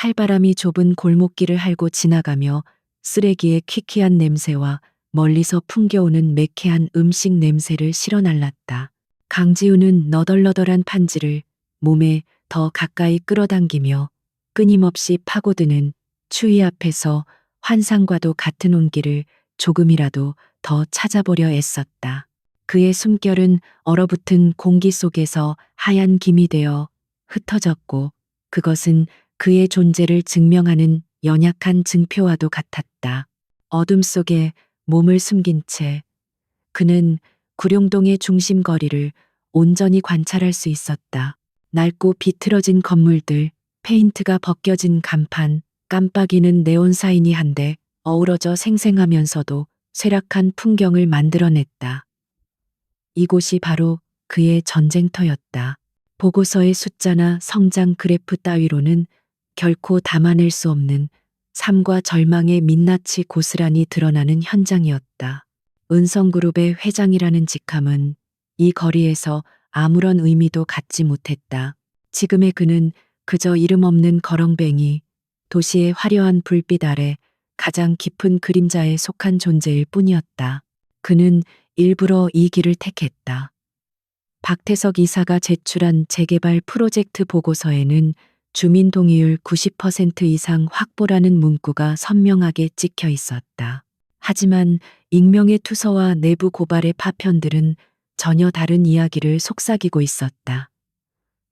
칼바람이 좁은 골목길을 핥고 지나가며 쓰레기의 퀴퀴한 냄새와 멀리서 풍겨오는 매캐한 음식 냄새를 실어날랐다. 강지우는 너덜너덜한 판지를 몸에 더 가까이 끌어당기며 끊임없이 파고드는 추위 앞에서 환상과도 같은 온기를 조금이라도 더 찾아보려 애썼다. 그의 숨결은 얼어붙은 공기 속에서 하얀 김이 되어 흩어졌고 그것은 그의 존재를 증명하는 연약한 증표와도 같았다. 어둠 속에 몸을 숨긴 채 그는 구룡동의 중심 거리를 온전히 관찰할 수 있었다. 낡고 비틀어진 건물들, 페인트가 벗겨진 간판, 깜빡이는 네온 사인이 한데 어우러져 생생하면서도 쇠락한 풍경을 만들어냈다. 이곳이 바로 그의 전쟁터였다. 보고서의 숫자나 성장 그래프 따위로는 결코 담아낼 수 없는 삶과 절망의 민낯이 고스란히 드러나는 현장이었다. 은성그룹의 회장이라는 직함은 이 거리에서 아무런 의미도 갖지 못했다. 지금의 그는 그저 이름 없는 거렁뱅이, 도시의 화려한 불빛 아래 가장 깊은 그림자에 속한 존재일 뿐이었다. 그는 일부러 이 길을 택했다. 박태석 이사가 제출한 재개발 프로젝트 보고서에는 주민 동의율 90% 이상 확보라는 문구가 선명하게 찍혀 있었다. 하지만 익명의 투서와 내부 고발의 파편들은 전혀 다른 이야기를 속삭이고 있었다.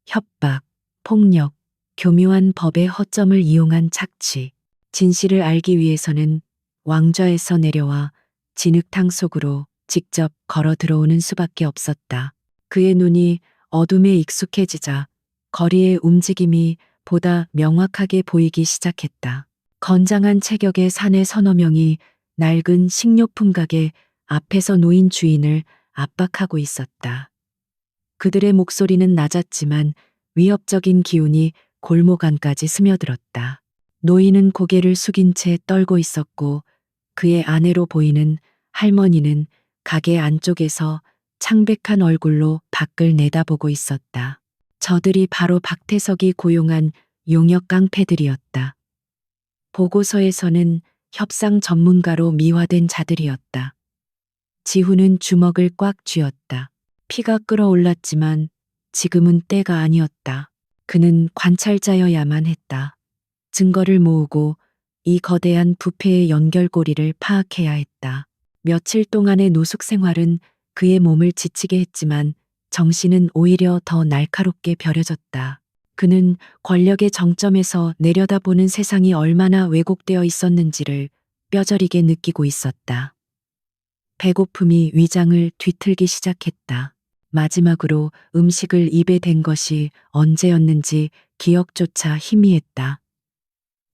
협박, 폭력, 교묘한 법의 허점을 이용한 착취. 진실을 알기 위해서는 왕좌에서 내려와 진흙탕 속으로 직접 걸어 들어오는 수밖에 없었다. 그의 눈이 어둠에 익숙해지자 거리의 움직임이 보다 명확하게 보이기 시작했다. 건장한 체격의 사내 서너 명이 낡은 식료품 가게 앞에서 노인 주인을 압박하고 있었다. 그들의 목소리는 낮았지만 위협적인 기운이 골목 안까지 스며들었다. 노인은 고개를 숙인 채 떨고 있었고 그의 아내로 보이는 할머니는 가게 안쪽에서 창백한 얼굴로 밖을 내다보고 있었다. 저들이 바로 박태석이 고용한 용역 깡패들이었다. 보고서에서는 협상 전문가로 미화된 자들이었다. 지훈은 주먹을 꽉 쥐었다. 피가 끓어올랐지만 지금은 때가 아니었다. 그는 관찰자여야만 했다. 증거를 모으고 이 거대한 부패의 연결고리를 파악해야 했다. 며칠 동안의 노숙 생활은 그의 몸을 지치게 했지만 정신은 오히려 더 날카롭게 벼려졌다. 그는 권력의 정점에서 내려다보는 세상이 얼마나 왜곡되어 있었는지를 뼈저리게 느끼고 있었다. 배고픔이 위장을 뒤틀기 시작했다. 마지막으로 음식을 입에 댄 것이 언제였는지 기억조차 희미했다.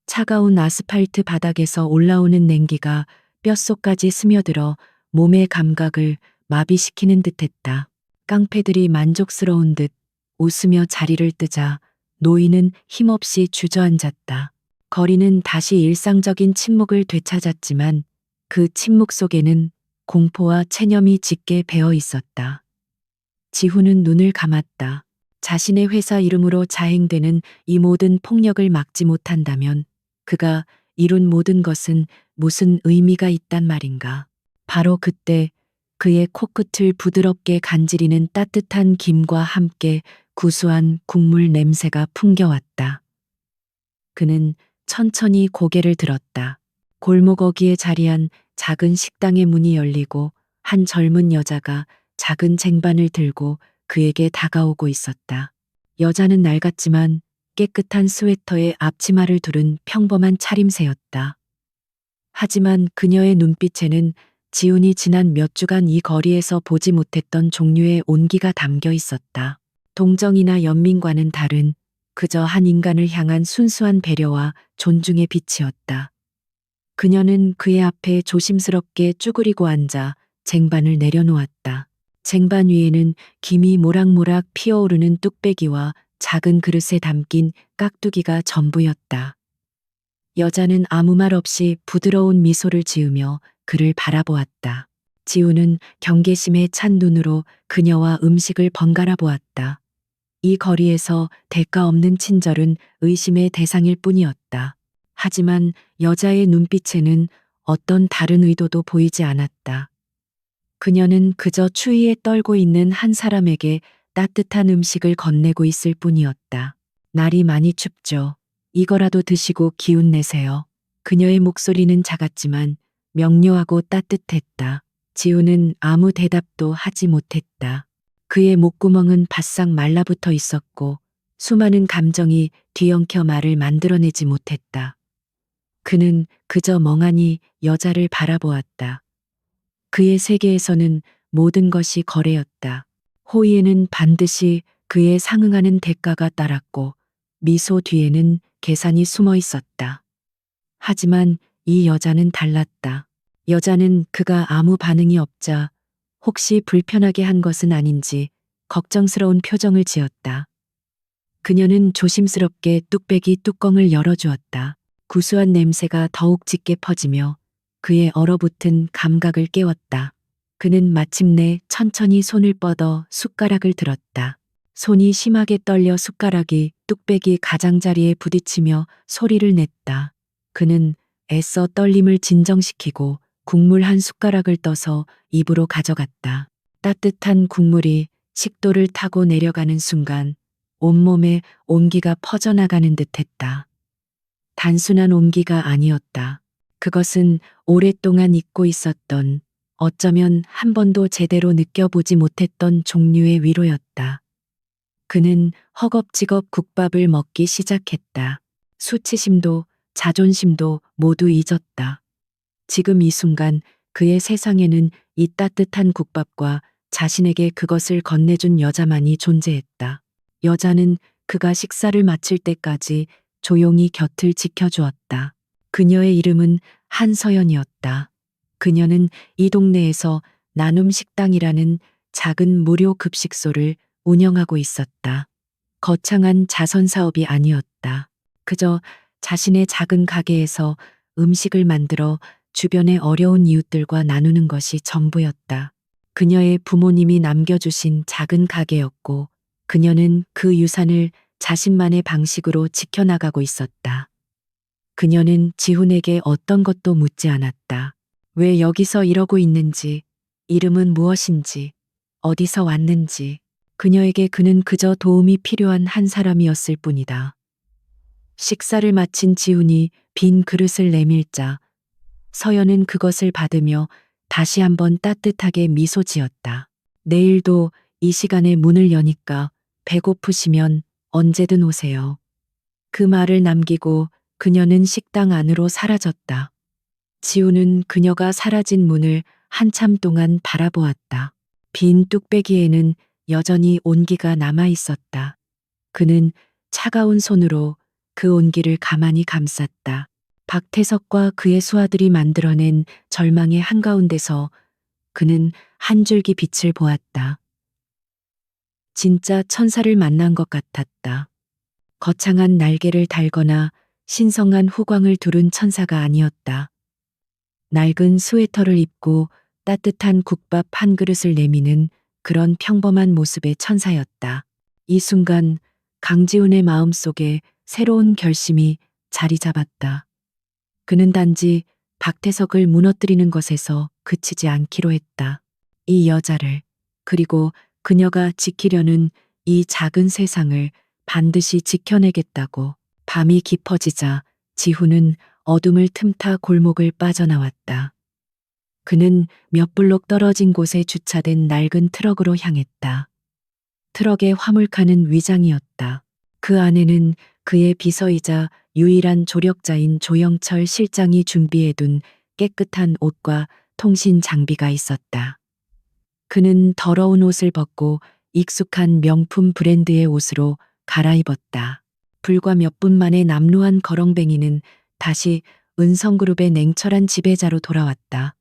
차가운 아스팔트 바닥에서 올라오는 냉기가 뼛속까지 스며들어 몸의 감각을 마비시키는 듯했다. 깡패들이 만족스러운 듯 웃으며 자리를 뜨자 노인은 힘없이 주저앉았다. 거리는 다시 일상적인 침묵을 되찾았지만 그 침묵 속에는 공포와 체념이 짙게 배어 있었다. 지훈은 눈을 감았다. 자신의 회사 이름으로 자행되는 이 모든 폭력을 막지 못한다면 그가 이룬 모든 것은 무슨 의미가 있단 말인가. 바로 그때 그의 코끝을 부드럽게 간지리는 따뜻한 김과 함께 구수한 국물 냄새가 풍겨왔다. 그는 천천히 고개를 들었다. 골목 어귀에 자리한 작은 식당의 문이 열리고 한 젊은 여자가 작은 쟁반을 들고 그에게 다가오고 있었다. 여자는 낡았지만 깨끗한 스웨터에 앞치마를 두른 평범한 차림새였다. 하지만 그녀의 눈빛에는 지훈이 지난 몇 주간 이 거리에서 보지 못했던 종류의 온기가 담겨 있었다. 동정이나 연민과는 다른 그저 한 인간을 향한 순수한 배려와 존중의 빛이었다. 그녀는 그의 앞에 조심스럽게 쭈그리고 앉아 쟁반을 내려놓았다. 쟁반 위에는 김이 모락모락 피어오르는 뚝배기와 작은 그릇에 담긴 깍두기가 전부였다. 여자는 아무 말 없이 부드러운 미소를 지으며 그를 바라보았다. 지우는 경계심에 찬 눈으로 그녀와 음식을 번갈아 보았다. 이 거리에서 대가 없는 친절은 의심의 대상일 뿐이었다. 하지만 여자의 눈빛에는 어떤 다른 의도도 보이지 않았다. 그녀는 그저 추위에 떨고 있는 한 사람에게 따뜻한 음식을 건네고 있을 뿐이었다. 날이 많이 춥죠. 이거라도 드시고 기운 내세요. 그녀의 목소리는 작았지만 명료하고 따뜻했다. 지우는 아무 대답도 하지 못했다. 그의 목구멍은 바싹 말라붙어 있었고 수많은 감정이 뒤엉켜 말을 만들어내지 못했다. 그는 그저 멍하니 여자를 바라보았다. 그의 세계에서는 모든 것이 거래였다. 호의에는 반드시 그에 상응하는 대가가 따랐고 미소 뒤에는 계산이 숨어 있었다. 하지만 이 여자는 달랐다. 여자는 그가 아무 반응이 없자 혹시 불편하게 한 것은 아닌지 걱정스러운 표정을 지었다. 그녀는 조심스럽게 뚝배기 뚜껑을 열어주었다. 구수한 냄새가 더욱 짙게 퍼지며 그의 얼어붙은 감각을 깨웠다. 그는 마침내 천천히 손을 뻗어 숟가락을 들었다. 손이 심하게 떨려 숟가락이 뚝배기 가장자리에 부딪히며 소리를 냈다. 그는 애써 떨림을 진정시키고 국물 한 숟가락을 떠서 입으로 가져갔다. 따뜻한 국물이 식도를 타고 내려가는 순간 온몸에 온기가 퍼져나가는 듯했다. 단순한 온기가 아니었다. 그것은 오랫동안 잊고 있었던, 어쩌면 한 번도 제대로 느껴보지 못했던 종류의 위로였다. 그는 허겁지겁 국밥을 먹기 시작했다. 수치심도 자존심도 모두 잊었다. 지금 이 순간 그의 세상에는 이 따뜻한 국밥과 자신에게 그것을 건네준 여자만이 존재했다. 여자는 그가 식사를 마칠 때까지 조용히 곁을 지켜주었다. 그녀의 이름은 한서연이었다. 그녀는 이 동네에서 나눔 식당이라는 작은 무료 급식소를 운영하고 있었다. 거창한 자선 사업이 아니었다. 그저 자신의 작은 가게에서 음식을 만들어 주변의 어려운 이웃들과 나누는 것이 전부였다. 그녀의 부모님이 남겨주신 작은 가게였고 그녀는 그 유산을 자신만의 방식으로 지켜나가고 있었다. 그녀는 지훈에게 어떤 것도 묻지 않았다. 왜 여기서 이러고 있는지, 이름은 무엇인지, 어디서 왔는지. 그녀에게 그는 그저 도움이 필요한 한 사람이었을 뿐이다. 식사를 마친 지훈이 빈 그릇을 내밀자 서연은 그것을 받으며 다시 한번 따뜻하게 미소 지었다. 내일도 이 시간에 문을 여니까 배고프시면 언제든 오세요. 그 말을 남기고 그녀는 식당 안으로 사라졌다. 지우는 그녀가 사라진 문을 한참 동안 바라보았다. 빈 뚝배기에는 여전히 온기가 남아 있었다. 그는 차가운 손으로 그 온기를 가만히 감쌌다. 박태석과 그의 수하들이 만들어낸 절망의 한가운데서 그는 한 줄기 빛을 보았다. 진짜 천사를 만난 것 같았다. 거창한 날개를 달거나 신성한 후광을 두른 천사가 아니었다. 낡은 스웨터를 입고 따뜻한 국밥 한 그릇을 내미는 그런 평범한 모습의 천사였다. 이 순간 강지훈의 마음속에 새로운 결심이 자리 잡았다. 그는 단지 박태석을 무너뜨리는 것에서 그치지 않기로 했다. 이 여자를, 그리고 그녀가 지키려는 이 작은 세상을 반드시 지켜내겠다고. 밤이 깊어지자 지훈은 어둠을 틈타 골목을 빠져나왔다. 그는 몇 블록 떨어진 곳에 주차된 낡은 트럭으로 향했다. 트럭의 화물칸은 위장이었다. 그 안에는 그의 비서이자 유일한 조력자인 조영철 실장이 준비해둔 깨끗한 옷과 통신 장비가 있었다. 그는 더러운 옷을 벗고 익숙한 명품 브랜드의 옷으로 갈아입었다. 불과 몇 분 만에 남루한 거렁뱅이는 다시 은성그룹의 냉철한 지배자로 돌아왔다.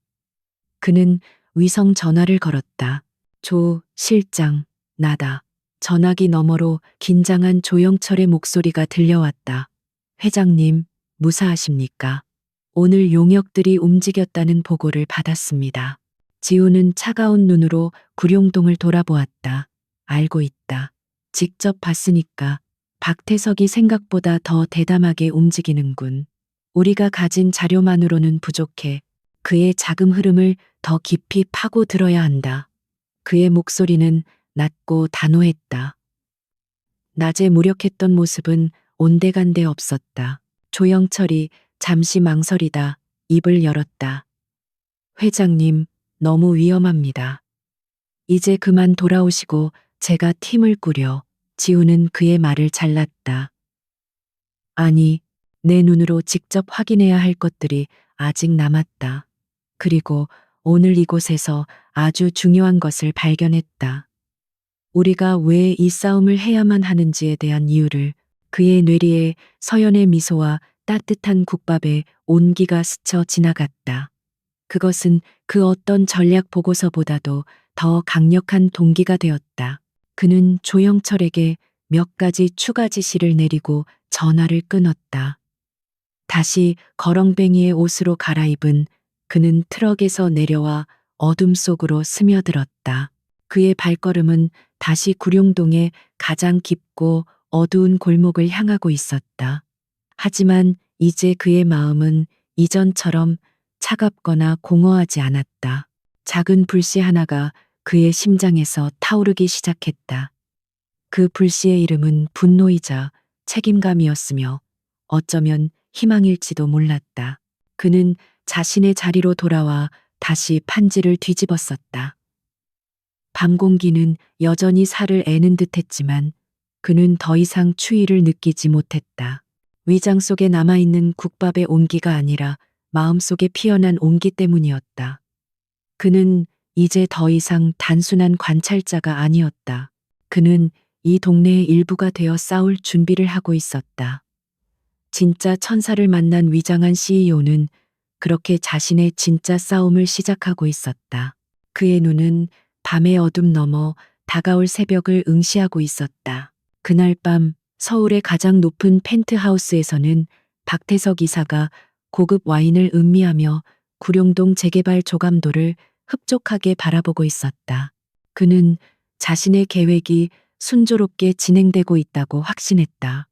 그는 위성 전화를 걸었다. 조 실장, 나다. 전화기 너머로 긴장한 조영철의 목소리가 들려왔다. 회장님, 무사하십니까? 오늘 용역들이 움직였다는 보고를 받았습니다. 지우는 차가운 눈으로 구룡동을 돌아보았다. 알고 있다. 직접 봤으니까 박태석이 생각보다 더 대담하게 움직이는군. 우리가 가진 자료만으로는 부족해. 그의 자금 흐름을 더 깊이 파고 들어야 한다. 그의 목소리는 낮고 단호했다. 낮에 무력했던 모습은 온데간데 없었다. 조영철이 잠시 망설이다 입을 열었다. 회장님, 너무 위험합니다. 이제 그만 돌아오시고 제가 팀을 꾸려. 지우는 그의 말을 잘랐다. 아니, 내 눈으로 직접 확인해야 할 것들이 아직 남았다. 그리고 오늘 이곳에서 아주 중요한 것을 발견했다. 우리가 왜 이 싸움을 해야만 하는지에 대한 이유를. 그의 뇌리에 서연의 미소와 따뜻한 국밥에 온기가 스쳐 지나갔다. 그것은 그 어떤 전략 보고서보다도 더 강력한 동기가 되었다. 그는 조영철에게 몇 가지 추가 지시를 내리고 전화를 끊었다. 다시 거렁뱅이의 옷으로 갈아입은 그는 트럭에서 내려와 어둠 속으로 스며들었다. 그의 발걸음은 다시 구룡동의 가장 깊고 어두운 골목을 향하고 있었다. 하지만 이제 그의 마음은 이전처럼 차갑거나 공허하지 않았다. 작은 불씨 하나가 그의 심장에서 타오르기 시작했다. 그 불씨의 이름은 분노이자 책임감이었으며 어쩌면 희망일지도 몰랐다. 그는 자신의 자리로 돌아와 다시 판지를 뒤집었었다. 밤 공기는 여전히 살을 애는 듯했지만 그는 더 이상 추위를 느끼지 못했다. 위장 속에 남아있는 국밥의 온기가 아니라 마음속에 피어난 온기 때문이었다. 그는 이제 더 이상 단순한 관찰자가 아니었다. 그는 이 동네의 일부가 되어 싸울 준비를 하고 있었다. 진짜 천사를 만난 위장한 CEO는 그렇게 자신의 진짜 싸움을 시작하고 있었다. 그의 눈은 밤의 어둠 너머 다가올 새벽을 응시하고 있었다. 그날 밤 서울의 가장 높은 펜트하우스에서는 박태석 이사가 고급 와인을 음미하며 구룡동 재개발 조감도를 흡족하게 바라보고 있었다. 그는 자신의 계획이 순조롭게 진행되고 있다고 확신했다.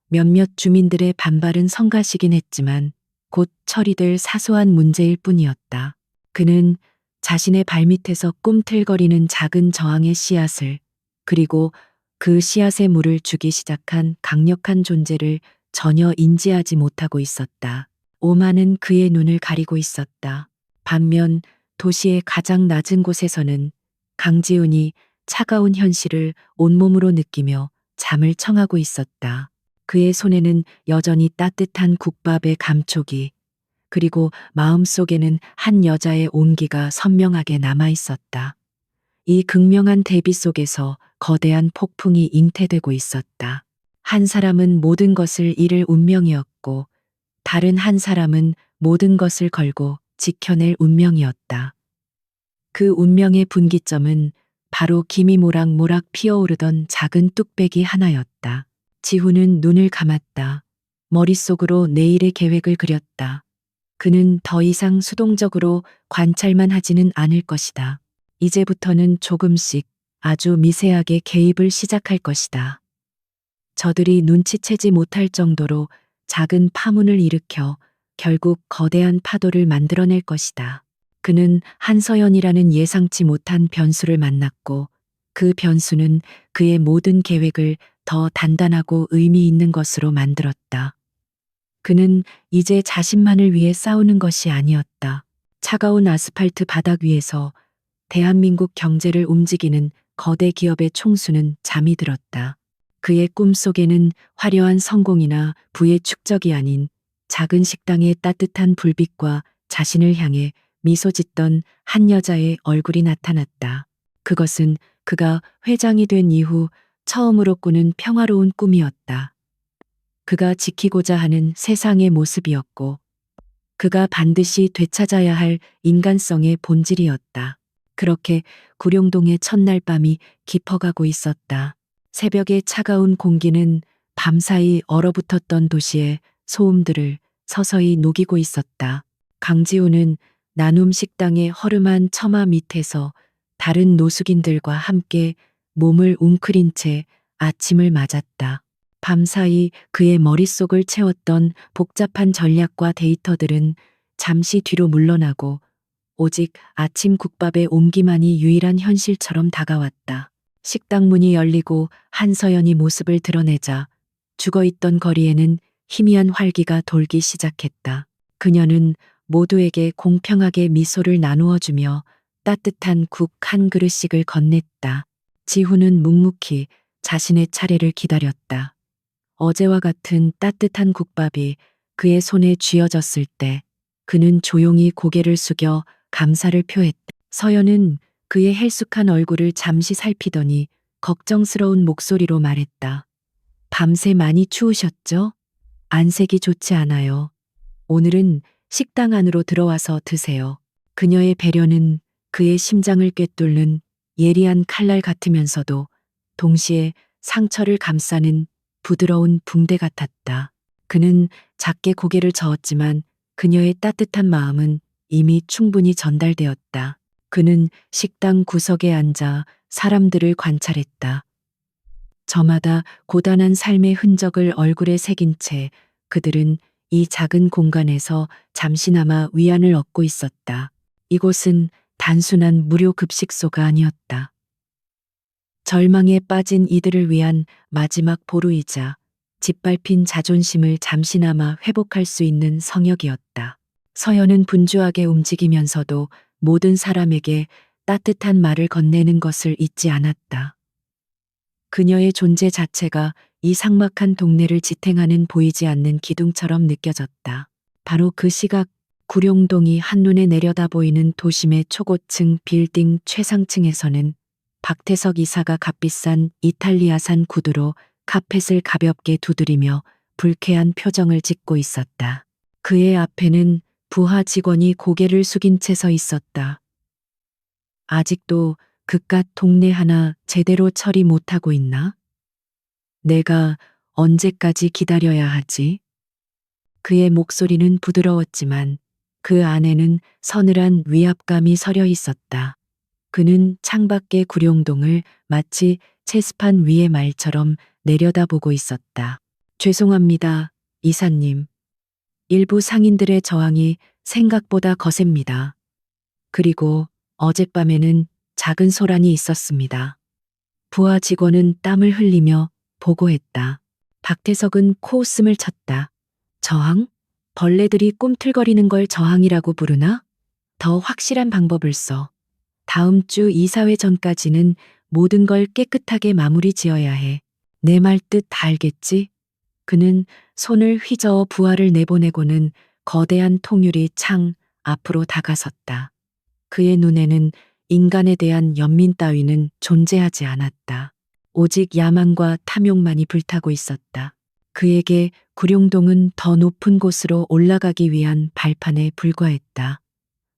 몇몇 주민들의 반발은 성가시긴 했지만 곧 처리될 사소한 문제일 뿐이었다. 그는 자신의 발밑에서 꿈틀거리는 작은 저항의 씨앗을, 그리고 그 씨앗에 물을 주기 시작한 강력한 존재를 전혀 인지하지 못하고 있었다. 오만은 그의 눈을 가리고 있었다. 반면 도시의 가장 낮은 곳에서는 강지훈이 차가운 현실을 온몸으로 느끼며 잠을 청하고 있었다. 그의 손에는 여전히 따뜻한 국밥의 감촉이, 그리고 마음속에는 한 여자의 온기가 선명하게 남아 있었다. 이 극명한 대비 속에서 거대한 폭풍이 잉태되고 있었다. 한 사람은 모든 것을 잃을 운명이었고, 다른 한 사람은 모든 것을 걸고 지켜낼 운명이었다. 그 운명의 분기점은 바로 김이 모락모락 피어오르던 작은 뚝배기 하나였다. 지훈은 눈을 감았다. 머릿속으로 내일의 계획을 그렸다. 그는 더 이상 수동적으로 관찰만 하지는 않을 것이다. 이제부터는 조금씩 아주 미세하게 개입을 시작할 것이다. 저들이 눈치채지 못할 정도로 작은 파문을 일으켜 결국 거대한 파도를 만들어낼 것이다. 그는 한서연이라는 예상치 못한 변수를 만났고 그 변수는 그의 모든 계획을 더 단단하고 의미 있는 것으로 만들었다. 그는 이제 자신만을 위해 싸우는 것이 아니었다. 차가운 아스팔트 바닥 위에서 대한민국 경제를 움직이는 거대 기업의 총수는 잠이 들었다. 그의 꿈속에는 화려한 성공이나 부의 축적이 아닌 작은 식당의 따뜻한 불빛과 자신을 향해 미소 짓던 한 여자의 얼굴이 나타났다. 그것은 그가 회장이 된 이후 처음으로 꾸는 평화로운 꿈이었다. 그가 지키고자 하는 세상의 모습이었고, 그가 반드시 되찾아야 할 인간성의 본질이었다. 그렇게 구룡동의 첫날 밤이 깊어가고 있었다. 새벽의 차가운 공기는 밤사이 얼어붙었던 도시의 소음들을 서서히 녹이고 있었다. 강지우는 나눔 식당의 허름한 처마 밑에서 다른 노숙인들과 함께 몸을 웅크린 채 아침을 맞았다. 밤사이 그의 머릿속을 채웠던 복잡한 전략과 데이터들은 잠시 뒤로 물러나고 오직 아침 국밥의 온기만이 유일한 현실처럼 다가왔다. 식당 문이 열리고 한서연이 모습을 드러내자 죽어있던 거리에는 희미한 활기가 돌기 시작했다. 그녀는 모두에게 공평하게 미소를 나누어 주며 따뜻한 국 한 그릇씩을 건넸다. 지훈은 묵묵히 자신의 차례를 기다렸다. 어제와 같은 따뜻한 국밥이 그의 손에 쥐어졌을 때 그는 조용히 고개를 숙여 감사를 표했다. 서연은 그의 헬쑥한 얼굴을 잠시 살피더니 걱정스러운 목소리로 말했다. 밤새 많이 추우셨죠? 안색이 좋지 않아요. 오늘은 식당 안으로 들어와서 드세요. 그녀의 배려는 그의 심장을 꿰뚫는 예리한 칼날 같으면서도 동시에 상처를 감싸는 부드러운 붕대 같았다. 그는 작게 고개를 저었지만 그녀의 따뜻한 마음은 이미 충분히 전달되었다. 그는 식당 구석에 앉아 사람들을 관찰했다. 저마다 고단한 삶의 흔적을 얼굴에 새긴 채 그들은 이 작은 공간에서 잠시나마 위안을 얻고 있었다. 이곳은 단순한 무료 급식소가 아니었다. 절망에 빠진 이들을 위한 마지막 보루이자 짓밟힌 자존심을 잠시나마 회복할 수 있는 성역이었다. 서연은 분주하게 움직이면서도 모든 사람에게 따뜻한 말을 건네는 것을 잊지 않았다. 그녀의 존재 자체가 이 삭막한 동네를 지탱하는 보이지 않는 기둥처럼 느껴졌다. 바로 그 시각 구룡동이 한눈에 내려다 보이는 도심의 초고층 빌딩 최상층에서는 박태석 이사가 값비싼 이탈리아산 구두로 카펫을 가볍게 두드리며 불쾌한 표정을 짓고 있었다. 그의 앞에는 부하 직원이 고개를 숙인 채 서 있었다. 아직도 그깟 동네 하나 제대로 처리 못하고 있나? 내가 언제까지 기다려야 하지? 그의 목소리는 부드러웠지만 그 안에는 서늘한 위압감이 서려 있었다. 그는 창밖의 구룡동을 마치 체스판 위의 말처럼 내려다보고 있었다. 죄송합니다, 이사님. 일부 상인들의 저항이 생각보다 거셉니다. 그리고 어젯밤에는 작은 소란이 있었습니다. 부하 직원은 땀을 흘리며 보고했다. 박태석은 코웃음을 쳤다. 저항? 벌레들이 꿈틀거리는 걸 저항이라고 부르나? 더 확실한 방법을 써. 다음 주 이사회 전까지는 모든 걸 깨끗하게 마무리 지어야 해. 내 말 뜻 다 알겠지? 그는 손을 휘저어 부하를 내보내고는 거대한 통유리 창 앞으로 다가섰다. 그의 눈에는 인간에 대한 연민 따위는 존재하지 않았다. 오직 야망과 탐욕만이 불타고 있었다. 그에게 구룡동은 더 높은 곳으로 올라가기 위한 발판에 불과했다.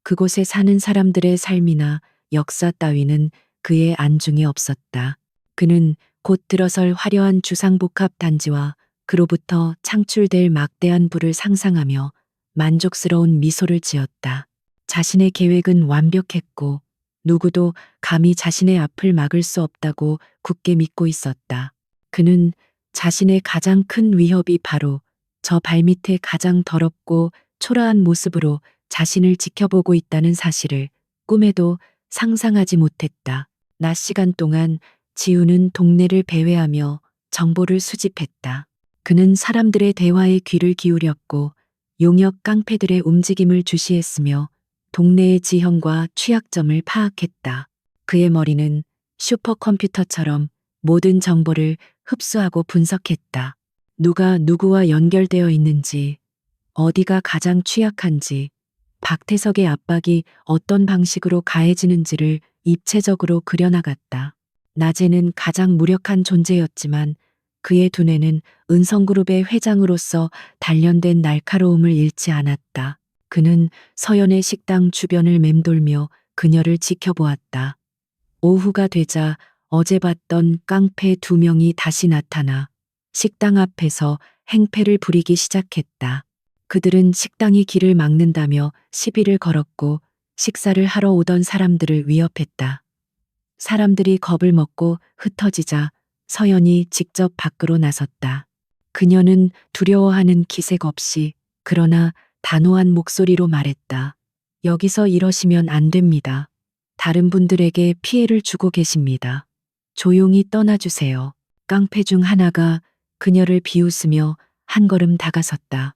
그곳에 사는 사람들의 삶이나 역사 따위는 그의 안중에 없었다. 그는 곧 들어설 화려한 주상복합 단지와 그로부터 창출될 막대한 부를 상상하며 만족스러운 미소를 지었다. 자신의 계획은 완벽했고 누구도 감히 자신의 앞을 막을 수 없다고 굳게 믿고 있었다. 그는 자신의 가장 큰 위협이 바로 저 발밑에 가장 더럽고 초라한 모습으로 자신을 지켜보고 있다는 사실을 꿈에도 상상하지 못했다. 낮 시간 동안 지우는 동네를 배회하며 정보를 수집했다. 그는 사람들의 대화에 귀를 기울였고 용역 깡패들의 움직임을 주시했으며 동네의 지형과 취약점을 파악했다. 그의 머리는 슈퍼컴퓨터처럼 모든 정보를 흡수하고 분석했다. 누가 누구와 연결되어 있는지, 어디가 가장 취약한지, 박태석의 압박이 어떤 방식으로 가해지는지를 입체적으로 그려나갔다. 낮에는 가장 무력한 존재였지만 그의 두뇌는 은성그룹의 회장으로서 단련된 날카로움을 잃지 않았다. 그는 서연의 식당 주변을 맴돌며 그녀를 지켜보았다. 오후가 되자 어제 봤던 깡패 2명이 다시 나타나 식당 앞에서 행패를 부리기 시작했다. 그들은 식당이 길을 막는다며 시비를 걸었고 식사를 하러 오던 사람들을 위협했다. 사람들이 겁을 먹고 흩어지자 서연이 직접 밖으로 나섰다. 그녀는 두려워하는 기색 없이 그러나 단호한 목소리로 말했다. 여기서 이러시면 안 됩니다. 다른 분들에게 피해를 주고 계십니다. 조용히 떠나주세요. 깡패 중 하나가 그녀를 비웃으며 한 걸음 다가섰다.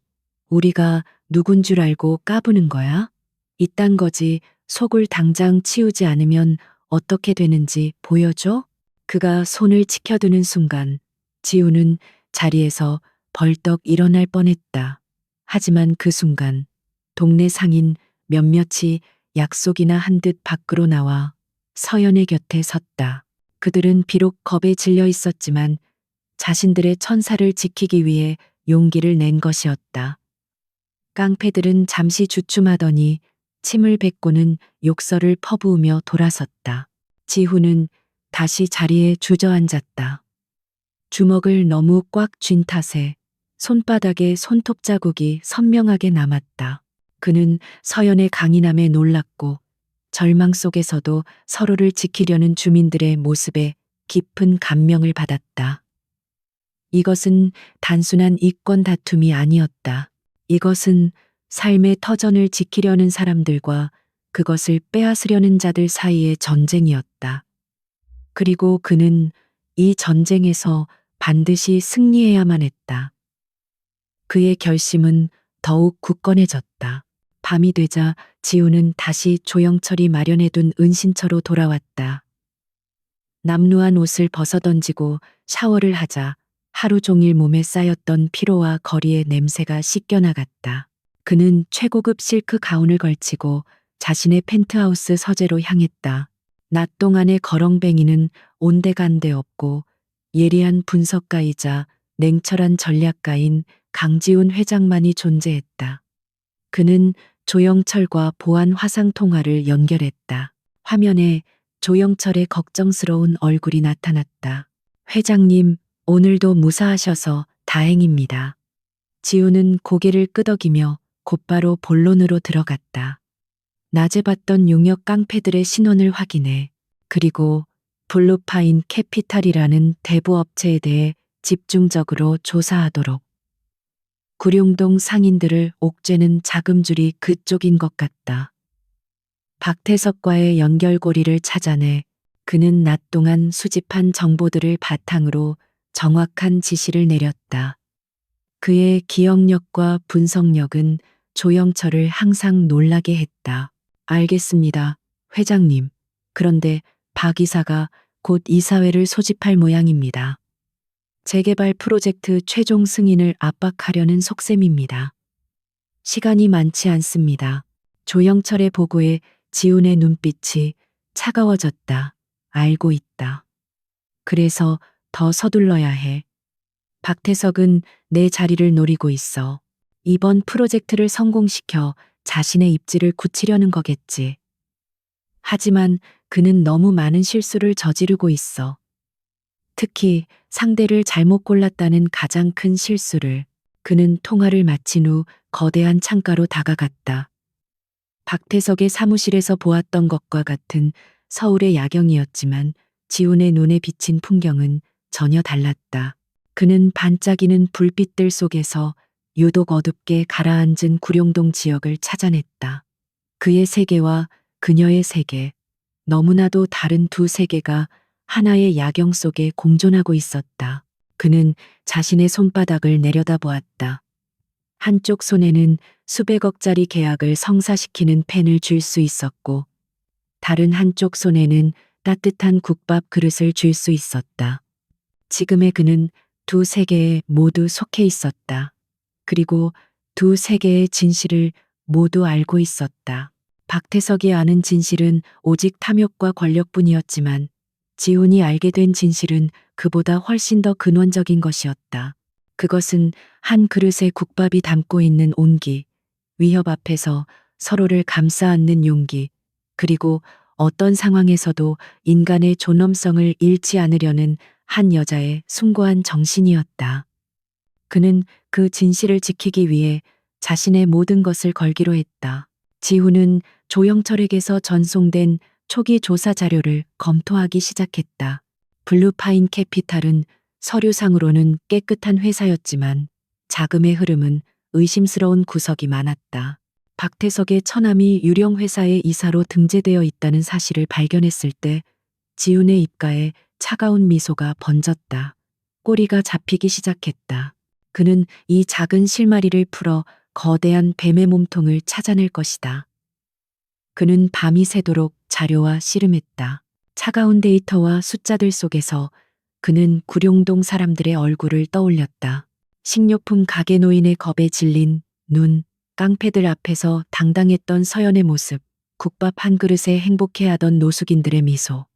우리가 누군 줄 알고 까부는 거야? 이딴 거지. 속을 당장 치우지 않으면 어떻게 되는지 보여줘? 그가 손을 치켜드는 순간 지우는 자리에서 벌떡 일어날 뻔했다. 하지만 그 순간 동네 상인 몇몇이 약속이나 한 듯 밖으로 나와 서연의 곁에 섰다. 그들은 비록 겁에 질려 있었지만 자신들의 천사를 지키기 위해 용기를 낸 것이었다. 깡패들은 잠시 주춤하더니 침을 뱉고는 욕설을 퍼부으며 돌아섰다. 지후는 다시 자리에 주저앉았다. 주먹을 너무 꽉 쥔 탓에 손바닥에 손톱 자국이 선명하게 남았다. 그는 서연의 강인함에 놀랐고 절망 속에서도 서로를 지키려는 주민들의 모습에 깊은 감명을 받았다. 이것은 단순한 이권 다툼이 아니었다. 이것은 삶의 터전을 지키려는 사람들과 그것을 빼앗으려는 자들 사이의 전쟁이었다. 그리고 그는 이 전쟁에서 반드시 승리해야만 했다. 그의 결심은 더욱 굳건해졌다. 밤이 되자 지우는 다시 조영철이 마련해둔 은신처로 돌아왔다. 남루한 옷을 벗어던지고 샤워를 하자 하루 종일 몸에 쌓였던 피로와 거리의 냄새가 씻겨나갔다. 그는 최고급 실크 가운을 걸치고 자신의 펜트하우스 서재로 향했다. 낮 동안의 거렁뱅이는 온데간데 없고 예리한 분석가이자 냉철한 전략가인 강지훈 회장만이 존재했다. 그는 조영철과 보안 화상 통화를 연결했다. 화면에 조영철의 걱정스러운 얼굴이 나타났다. 회장님, 오늘도 무사하셔서 다행입니다. 지우는 고개를 끄덕이며 곧바로 본론으로 들어갔다. 낮에 봤던 용역 깡패들의 신원을 확인해 그리고 블루파인 캐피탈이라는 대부업체에 대해 집중적으로 조사하도록. 구룡동 상인들을 옥죄는 자금줄이 그쪽인 것 같다. 박태석과의 연결고리를 찾아내 그는 낮 동안 수집한 정보들을 바탕으로 정확한 지시를 내렸다. 그의 기억력과 분석력은 조영철을 항상 놀라게 했다. 알겠습니다, 회장님. 그런데 박 이사가 곧 이사회를 소집할 모양입니다. 재개발 프로젝트 최종 승인을 압박하려는 속셈입니다. 시간이 많지 않습니다. 조영철의 보고에 지훈의 눈빛이 차가워졌다. 알고 있다. 그래서 더 서둘러야 해. 박태석은 내 자리를 노리고 있어. 이번 프로젝트를 성공시켜 자신의 입지를 굳히려는 거겠지. 하지만 그는 너무 많은 실수를 저지르고 있어. 특히 상대를 잘못 골랐다는 가장 큰 실수를. 그는 통화를 마친 후 거대한 창가로 다가갔다. 박태석의 사무실에서 보았던 것과 같은 서울의 야경이었지만 지훈의 눈에 비친 풍경은 전혀 달랐다. 그는 반짝이는 불빛들 속에서 유독 어둡게 가라앉은 구룡동 지역을 찾아냈다. 그의 세계와 그녀의 세계, 너무나도 다른 두 세계가 하나의 야경 속에 공존하고 있었다. 그는 자신의 손바닥을 내려다보았다. 한쪽 손에는 수백억짜리 계약을 성사시키는 펜을 쥘 수 있었고, 다른 한쪽 손에는 따뜻한 국밥 그릇을 쥘 수 있었다. 지금의 그는 두 세계에 모두 속해 있었다. 그리고 두 세계의 진실을 모두 알고 있었다. 박태석이 아는 진실은 오직 탐욕과 권력뿐이었지만 지훈이 알게 된 진실은 그보다 훨씬 더 근원적인 것이었다. 그것은 한 그릇에 국밥이 담고 있는 온기, 위협 앞에서 서로를 감싸 안는 용기, 그리고 어떤 상황에서도 인간의 존엄성을 잃지 않으려는 한 여자의 숭고한 정신이었다. 그는 그 진실을 지키기 위해 자신의 모든 것을 걸기로 했다. 지훈은 조영철에게서 전송된 초기 조사 자료를 검토하기 시작했다. 블루파인 캐피탈은 서류상으로는 깨끗한 회사였지만 자금의 흐름은 의심스러운 구석이 많았다. 박태석의 처남이 유령 회사의 이사로 등재되어 있다는 사실을 발견했을 때 지훈의 입가에 차가운 미소가 번졌다. 꼬리가 잡히기 시작했다. 그는 이 작은 실마리를 풀어 거대한 뱀의 몸통을 찾아낼 것이다. 그는 밤이 새도록 자료와 씨름했다. 차가운 데이터와 숫자들 속에서 그는 구룡동 사람들의 얼굴을 떠올렸다. 식료품 가게 노인의 겁에 질린 눈, 깡패들 앞에서 당당했던 서연의 모습, 국밥 한 그릇에 행복해하던 노숙인들의 미소.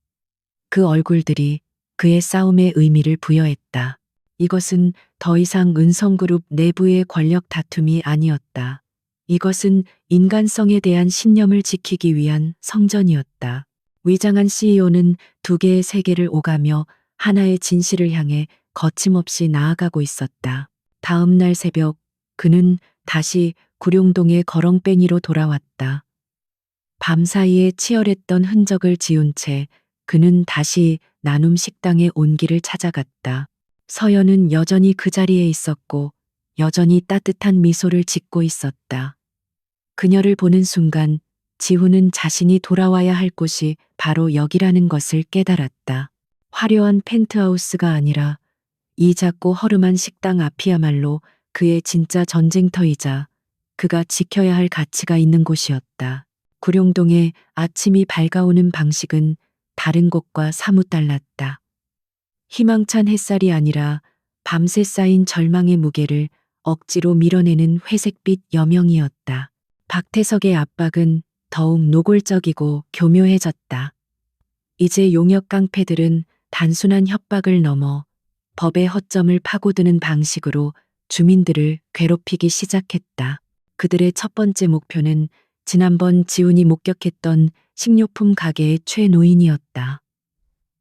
그 얼굴들이 그의 싸움에 의미를 부여했다. 이것은 더 이상 은성그룹 내부의 권력 다툼이 아니었다. 이것은 인간성에 대한 신념을 지키기 위한 성전이었다. 위장한 CEO는 두 개의 세계를 오가며 하나의 진실을 향해 거침없이 나아가고 있었다. 다음 날 새벽 그는 다시 구룡동의 거렁뱅이로 돌아왔다. 밤사이에 치열했던 흔적을 지운 채 그는 다시 나눔 식당의 온기를 찾아갔다. 서연은 여전히 그 자리에 있었고 여전히 따뜻한 미소를 짓고 있었다. 그녀를 보는 순간 지훈은 자신이 돌아와야 할 곳이 바로 여기라는 것을 깨달았다. 화려한 펜트하우스가 아니라 이 작고 허름한 식당 앞이야말로 그의 진짜 전쟁터이자 그가 지켜야 할 가치가 있는 곳이었다. 구룡동의 아침이 밝아오는 방식은 다른 곳과 사뭇 달랐다. 희망찬 햇살이 아니라 밤새 쌓인 절망의 무게를 억지로 밀어내는 회색빛 여명이었다. 박태석의 압박은 더욱 노골적이고 교묘해졌다. 이제 용역 깡패들은 단순한 협박을 넘어 법의 허점을 파고드는 방식으로 주민들을 괴롭히기 시작했다. 그들의 첫 번째 목표는 지난번 지훈이 목격했던 식료품 가게의 최노인이었다.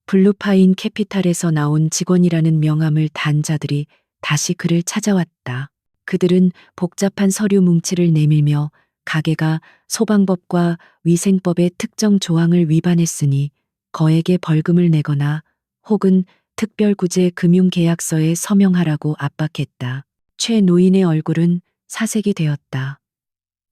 블루파인 캐피탈에서 나온 직원이라는 명함을 단 자들이 다시 그를 찾아왔다. 그들은 복잡한 서류 뭉치를 내밀며 가게가 소방법과 위생법의 특정 조항을 위반했으니 거액의 벌금을 내거나 혹은 특별구제 금융계약서에 서명하라고 압박했다. 최 노인의 얼굴은 사색이 되었다.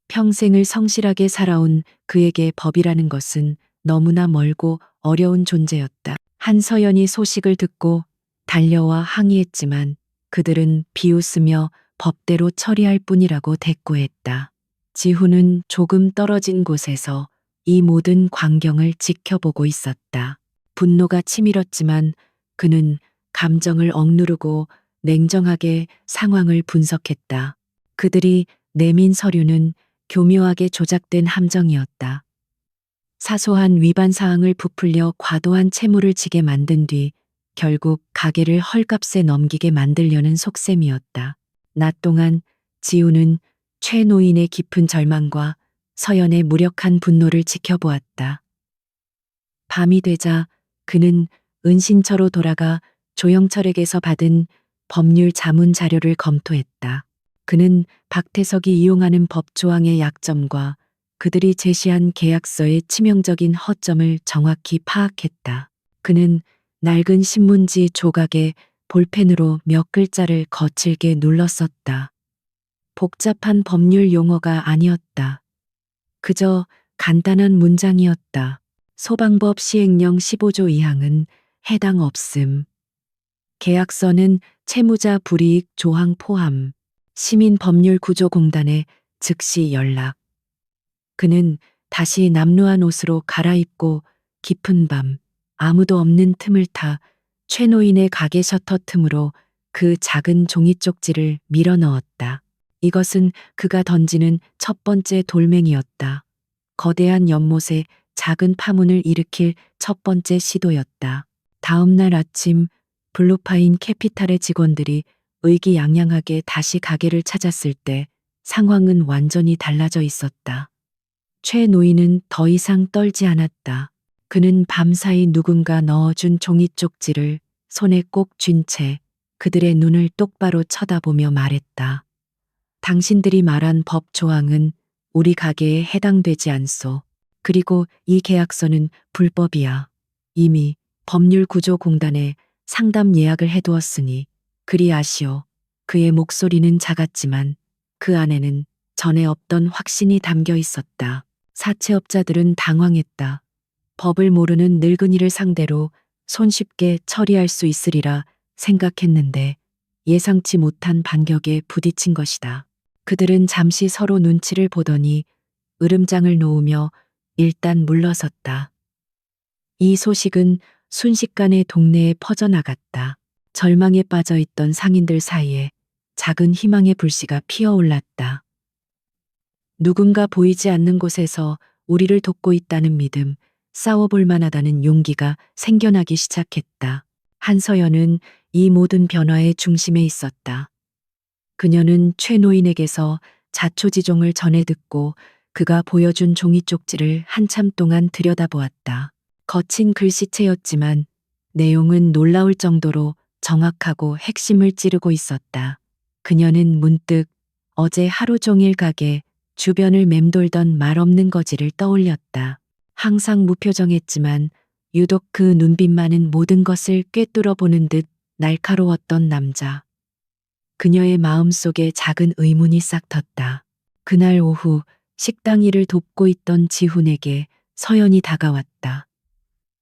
평생을 성실하게 살아온 그에게 법이라는 것은 너무나 멀고 어려운 존재였다. 한서연이 소식을 듣고 달려와 항의했지만 그들은 비웃으며 법대로 처리할 뿐이라고 대꾸했다. 지훈은 조금 떨어진 곳에서 이 모든 광경을 지켜보고 있었다. 분노가 치밀었지만 그는 감정을 억누르고 냉정하게 상황을 분석했다. 그들이 내민 서류는 교묘하게 조작된 함정이었다. 사소한 위반 사항을 부풀려 과도한 채무를 지게 만든 뒤 결국 가게를 헐값에 넘기게 만들려는 속셈이었다. 낮 동안 지훈은 최 노인의 깊은 절망과 서연의 무력한 분노를 지켜보았다. 밤이 되자 그는 은신처로 돌아가 조영철에게서 받은 법률 자문 자료를 검토했다. 그는 박태석이 이용하는 법 조항의 약점과 그들이 제시한 계약서의 치명적인 허점을 정확히 파악했다. 그는 낡은 신문지 조각에 볼펜으로 몇 글자를 거칠게 눌렀었다. 복잡한 법률 용어가 아니었다. 그저 간단한 문장이었다. 소방법 시행령 15조 2항은 해당 없음. 계약서는 채무자 불이익 조항 포함. 시민법률구조공단에 즉시 연락. 그는 다시 남루한 옷으로 갈아입고 깊은 밤 아무도 없는 틈을 타 최노인의 가게 셔터 틈으로 그 작은 종이 쪽지를 밀어 넣었다. 이것은 그가 던지는 첫 번째 돌멩이였다. 거대한 연못에 작은 파문을 일으킬 첫 번째 시도였다. 다음 날 아침 블루파인 캐피탈의 직원들이 의기양양하게 다시 가게를 찾았을 때 상황은 완전히 달라져 있었다. 최 노인은 더 이상 떨지 않았다. 그는 밤사이 누군가 넣어준 종이 쪽지를 손에 꼭 쥔 채 그들의 눈을 똑바로 쳐다보며 말했다. 당신들이 말한 법 조항은 우리 가게에 해당되지 않소. 그리고 이 계약서는 불법이야. 이미 법률구조공단에 상담 예약을 해두었으니 그리 아시오. 그의 목소리는 작았지만 그 안에는 전에 없던 확신이 담겨 있었다. 사채업자들은 당황했다. 법을 모르는 늙은이를 상대로 손쉽게 처리할 수 있으리라 생각했는데 예상치 못한 반격에 부딪힌 것이다. 그들은 잠시 서로 눈치를 보더니 으름장을 놓으며 일단 물러섰다. 이 소식은 순식간에 동네에 퍼져나갔다. 절망에 빠져 있던 상인들 사이에 작은 희망의 불씨가 피어올랐다. 누군가 보이지 않는 곳에서 우리를 돕고 있다는 믿음, 싸워볼 만하다는 용기가 생겨나기 시작했다. 한서연은 이 모든 변화의 중심에 있었다. 그녀는 최 노인에게서 자초지종을 전해 듣고 그가 보여준 종이 쪽지를 한참 동안 들여다보았다. 거친 글씨체였지만 내용은 놀라울 정도로 정확하고 핵심을 찌르고 있었다. 그녀는 문득 어제 하루 종일 가게 주변을 맴돌던 말없는 거지를 떠올렸다. 항상 무표정했지만 유독 그 눈빛만은 모든 것을 꿰뚫어 보는 듯 날카로웠던 남자. 그녀의 마음속에 작은 의문이 싹 텄다. 그날 오후 식당 일을 돕고 있던 지훈에게 서연이 다가왔다.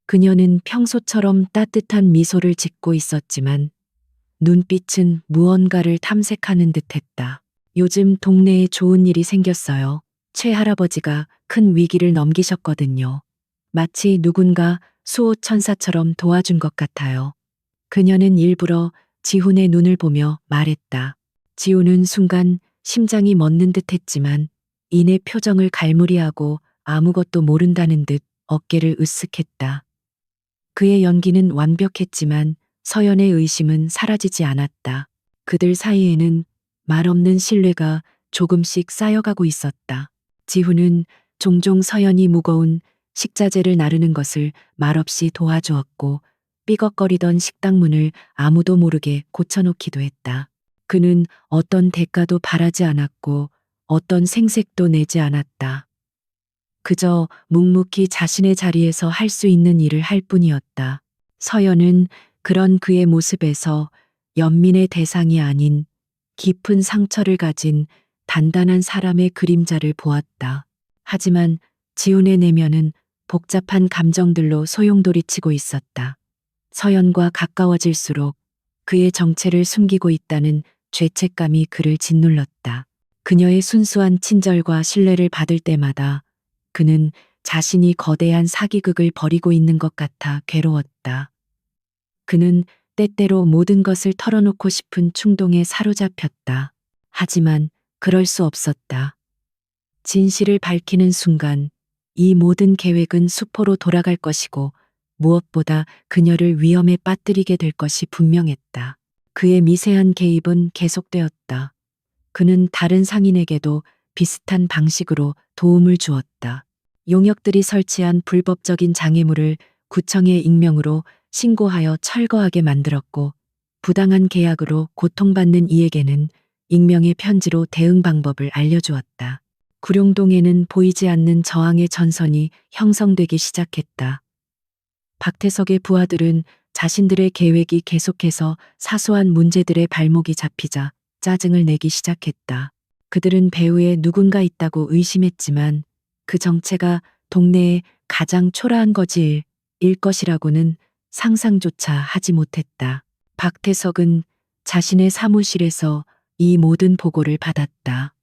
그녀는 평소처럼 따뜻한 미소를 짓고 있었지만 눈빛은 무언가를 탐색하는 듯했다. 요즘 동네에 좋은 일이 생겼어요. 최 할아버지가 큰 위기를 넘기셨거든요. 마치 누군가 수호천사처럼 도와준 것 같아요. 그녀는 일부러 지훈의 눈을 보며 말했다. 지훈은 순간 심장이 멎는 듯 했지만 이내 표정을 갈무리하고 아무것도 모른다는 듯 어깨를 으쓱했다. 그의 연기는 완벽했지만 서연의 의심은 사라지지 않았다. 그들 사이에는 말없는 신뢰가 조금씩 쌓여가고 있었다. 지훈은 종종 서연이 무거운 식자재를 나르는 것을 말없이 도와주었고 삐걱거리던 식당 문을 아무도 모르게 고쳐놓기도 했다. 그는 어떤 대가도 바라지 않았고 어떤 생색도 내지 않았다. 그저 묵묵히 자신의 자리에서 할 수 있는 일을 할 뿐이었다. 서연은 그런 그의 모습에서 연민의 대상이 아닌 깊은 상처를 가진 단단한 사람의 그림자를 보았다. 하지만 지훈의 내면은 복잡한 감정들로 소용돌이치고 있었다. 서연과 가까워질수록 그의 정체를 숨기고 있다는 죄책감이 그를 짓눌렀다. 그녀의 순수한 친절과 신뢰를 받을 때마다 그는 자신이 거대한 사기극을 벌이고 있는 것 같아 괴로웠다. 그는 때때로 모든 것을 털어놓고 싶은 충동에 사로잡혔다. 하지만 그럴 수 없었다. 진실을 밝히는 순간 이 모든 계획은 수포로 돌아갈 것이고 무엇보다 그녀를 위험에 빠뜨리게 될 것이 분명했다. 그의 미세한 개입은 계속되었다. 그는 다른 상인에게도 비슷한 방식으로 도움을 주었다. 용역들이 설치한 불법적인 장애물을 구청에 익명으로 신고하여 철거하게 만들었고 부당한 계약으로 고통받는 이에게는 익명의 편지로 대응 방법을 알려주었다. 구룡동에는 보이지 않는 저항의 전선이 형성되기 시작했다. 박태석의 부하들은 자신들의 계획이 계속해서 사소한 문제들의 발목이 잡히자 짜증을 내기 시작했다. 그들은 배후에 누군가 있다고 의심했지만 그 정체가 동네의 가장 초라한 거지일 것이라고는 상상조차 하지 못했다. 박태석은 자신의 사무실에서 이 모든 보고를 받았다.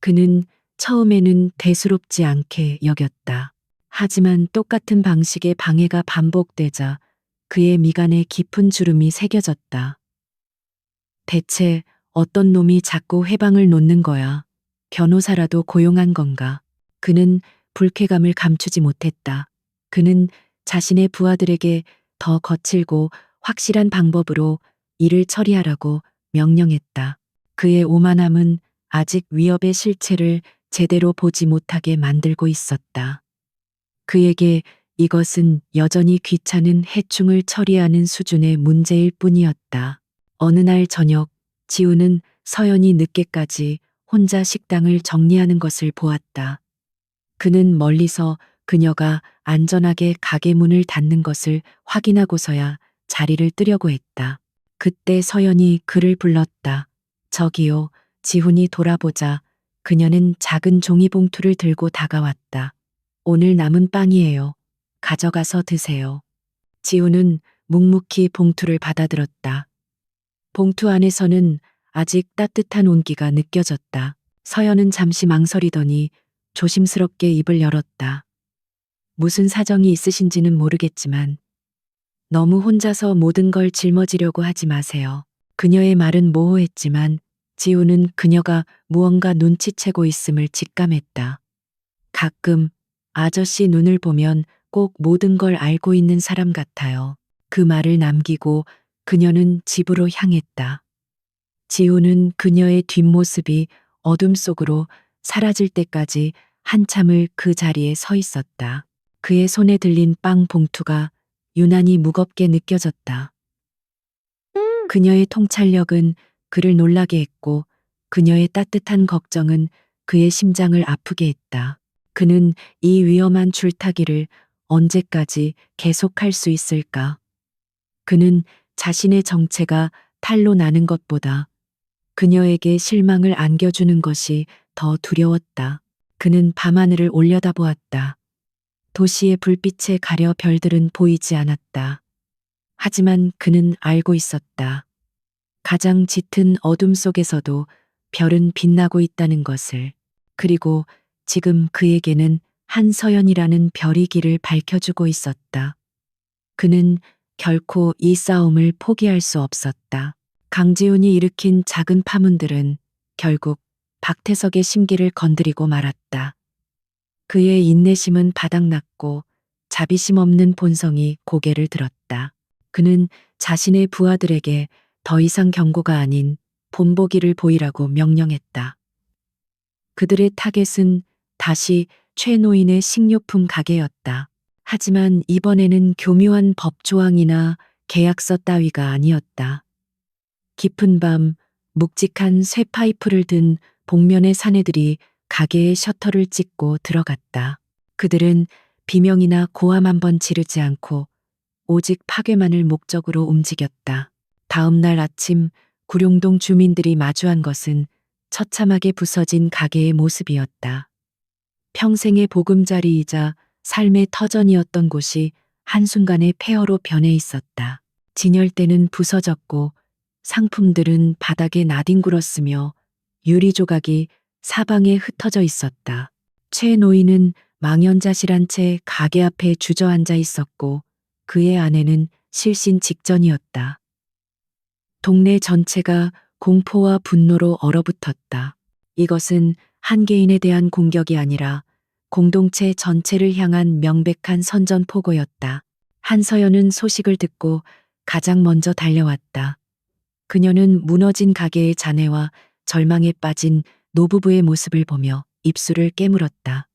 그는 처음에는 대수롭지 않게 여겼다. 하지만 똑같은 방식의 방해가 반복되자 그의 미간에 깊은 주름이 새겨졌다. 대체 어떤 놈이 자꾸 해방을 놓는 거야? 변호사라도 고용한 건가? 그는 불쾌감을 감추지 못했다. 그는 자신의 부하들에게 더 거칠고 확실한 방법으로 일을 처리하라고 명령했다. 그의 오만함은 아직 위협의 실체를 제대로 보지 못하게 만들고 있었다. 그에게 이것은 여전히 귀찮은 해충을 처리하는 수준의 문제일 뿐이었다. 어느 날 저녁, 지우는 서연이 늦게까지 혼자 식당을 정리하는 것을 보았다. 그는 멀리서 그녀가 안전하게 가게 문을 닫는 것을 확인하고서야 자리를 뜨려고 했다. 그때 서연이 그를 불렀다. 저기요. 지훈이 돌아보자 그녀는 작은 종이봉투를 들고 다가왔다. 오늘 남은 빵이에요. 가져가서 드세요. 지훈은 묵묵히 봉투를 받아들었다. 봉투 안에서는 아직 따뜻한 온기가 느껴졌다. 서연은 잠시 망설이더니 조심스럽게 입을 열었다. 무슨 사정이 있으신지는 모르겠지만 너무 혼자서 모든 걸 짊어지려고 하지 마세요. 그녀의 말은 모호했지만 지우는 그녀가 무언가 눈치채고 있음을 직감했다. 가끔 아저씨 눈을 보면 꼭 모든 걸 알고 있는 사람 같아요. 그 말을 남기고 그녀는 집으로 향했다. 지우는 그녀의 뒷모습이 어둠 속으로 사라질 때까지 한참을 그 자리에 서 있었다. 그의 손에 들린 빵 봉투가 유난히 무겁게 느껴졌다. 그녀의 통찰력은 그를 놀라게 했고 그녀의 따뜻한 걱정은 그의 심장을 아프게 했다. 그는 이 위험한 줄타기를 언제까지 계속할 수 있을까? 그는 자신의 정체가 탈로 나는 것보다 그녀에게 실망을 안겨주는 것이 더 두려웠다. 그는 밤하늘을 올려다보았다. 도시의 불빛에 가려 별들은 보이지 않았다. 하지만 그는 알고 있었다. 가장 짙은 어둠 속에서도 별은 빛나고 있다는 것을. 그리고 지금 그에게는 한서연이라는 별이 길을 밝혀주고 있었다. 그는 결코 이 싸움을 포기할 수 없었다. 강지훈이 일으킨 작은 파문들은 결국 박태석의 심기를 건드리고 말았다. 그의 인내심은 바닥났고 자비심 없는 본성이 고개를 들었다. 그는 자신의 부하들에게 더 이상 경고가 아닌 본보기를 보이라고 명령했다. 그들의 타겟은 다시 최노인의 식료품 가게였다. 하지만 이번에는 교묘한 법조항이나 계약서 따위가 아니었다. 깊은 밤 묵직한 쇠파이프를 든 복면의 사내들이 가게의 셔터를 찍고 들어갔다. 그들은 비명이나 고함 한 번 지르지 않고 오직 파괴만을 목적으로 움직였다. 다음 날 아침 구룡동 주민들이 마주한 것은 처참하게 부서진 가게의 모습이었다. 평생의 보금자리이자 삶의 터전이었던 곳이 한순간에 폐허로 변해 있었다. 진열대는 부서졌고 상품들은 바닥에 나뒹굴었으며 유리 조각이 사방에 흩어져 있었다. 최 노인은 망연자실한 채 가게 앞에 주저앉아 있었고 그의 아내는 실신 직전이었다. 동네 전체가 공포와 분노로 얼어붙었다. 이것은 한 개인에 대한 공격이 아니라 공동체 전체를 향한 명백한 선전포고였다. 한서연은 소식을 듣고 가장 먼저 달려왔다. 그녀는 무너진 가게의 잔해와 절망에 빠진 노부부의 모습을 보며 입술을 깨물었다.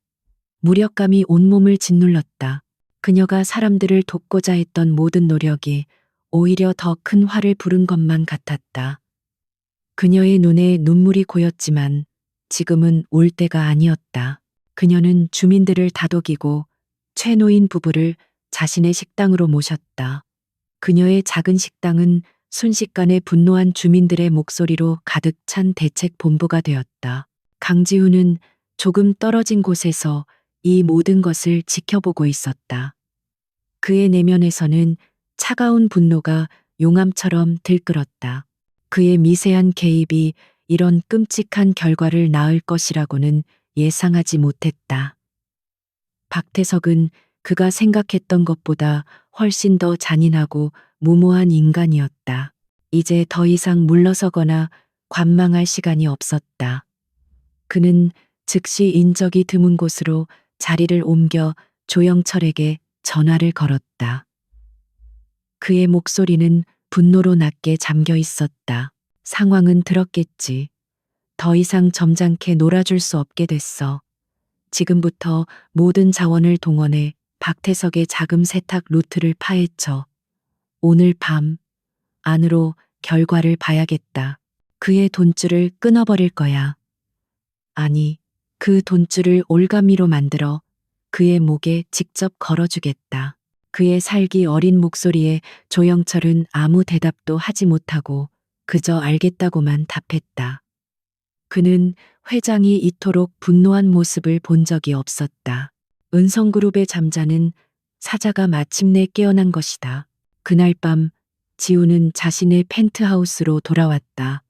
무력감이 온몸을 짓눌렀다. 그녀가 사람들을 돕고자 했던 모든 노력이 오히려 더 큰 화를 부른 것만 같았다. 그녀의 눈에 눈물이 고였지만 지금은 울 때가 아니었다. 그녀는 주민들을 다독이고 최노인 부부를 자신의 식당으로 모셨다. 그녀의 작은 식당은 순식간에 분노한 주민들의 목소리로 가득 찬 대책 본부가 되었다. 강지훈은 조금 떨어진 곳에서 이 모든 것을 지켜보고 있었다. 그의 내면에서는 차가운 분노가 용암처럼 들끓었다. 그의 미세한 개입이 이런 끔찍한 결과를 낳을 것이라고는 예상하지 못했다. 박태석은 그가 생각했던 것보다 훨씬 더 잔인하고 무모한 인간이었다. 이제 더 이상 물러서거나 관망할 시간이 없었다. 그는 즉시 인적이 드문 곳으로 자리를 옮겨 조영철에게 전화를 걸었다. 그의 목소리는 분노로 낮게 잠겨 있었다. 상황은 들었겠지. 더 이상 점잖게 놀아줄 수 없게 됐어. 지금부터 모든 자원을 동원해 박태석의 자금 세탁 루트를 파헤쳐 오늘 밤 안으로 결과를 봐야겠다. 그의 돈줄을 끊어버릴 거야. 아니, 그 돈줄을 올가미로 만들어 그의 목에 직접 걸어주겠다. 그의 살기 어린 목소리에 조영철은 아무 대답도 하지 못하고 그저 알겠다고만 답했다. 그는 회장이 이토록 분노한 모습을 본 적이 없었다. 은성그룹의 잠자는 사자가 마침내 깨어난 것이다. 그날 밤 지우는 자신의 펜트하우스로 돌아왔다.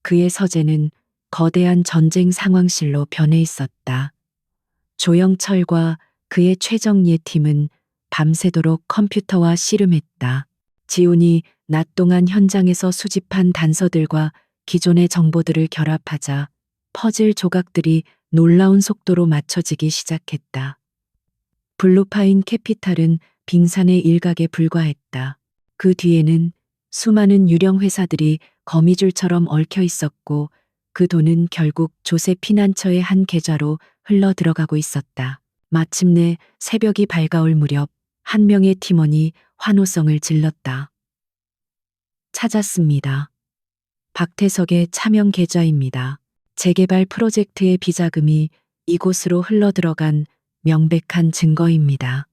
그의 서재는 거대한 전쟁 상황실로 변해 있었다. 조영철과 그의 최정예 팀은 밤새도록 컴퓨터와 씨름했다. 지훈이 낮 동안 현장에서 수집한 단서들과 기존의 정보들을 결합하자 퍼즐 조각들이 놀라운 속도로 맞춰지기 시작했다. 블루파인 캐피탈은 빙산의 일각에 불과했다. 그 뒤에는 수많은 유령 회사들이 거미줄처럼 얽혀 있었고 그 돈은 결국 조세 피난처의 한 계좌로 흘러 들어가고 있었다. 마침내 새벽이 밝아올 무렵 한 명의 팀원이 환호성을 질렀다. 찾았습니다. 박태석의 차명 계좌입니다. 재개발 프로젝트의 비자금이 이곳으로 흘러 들어간 명백한 증거입니다.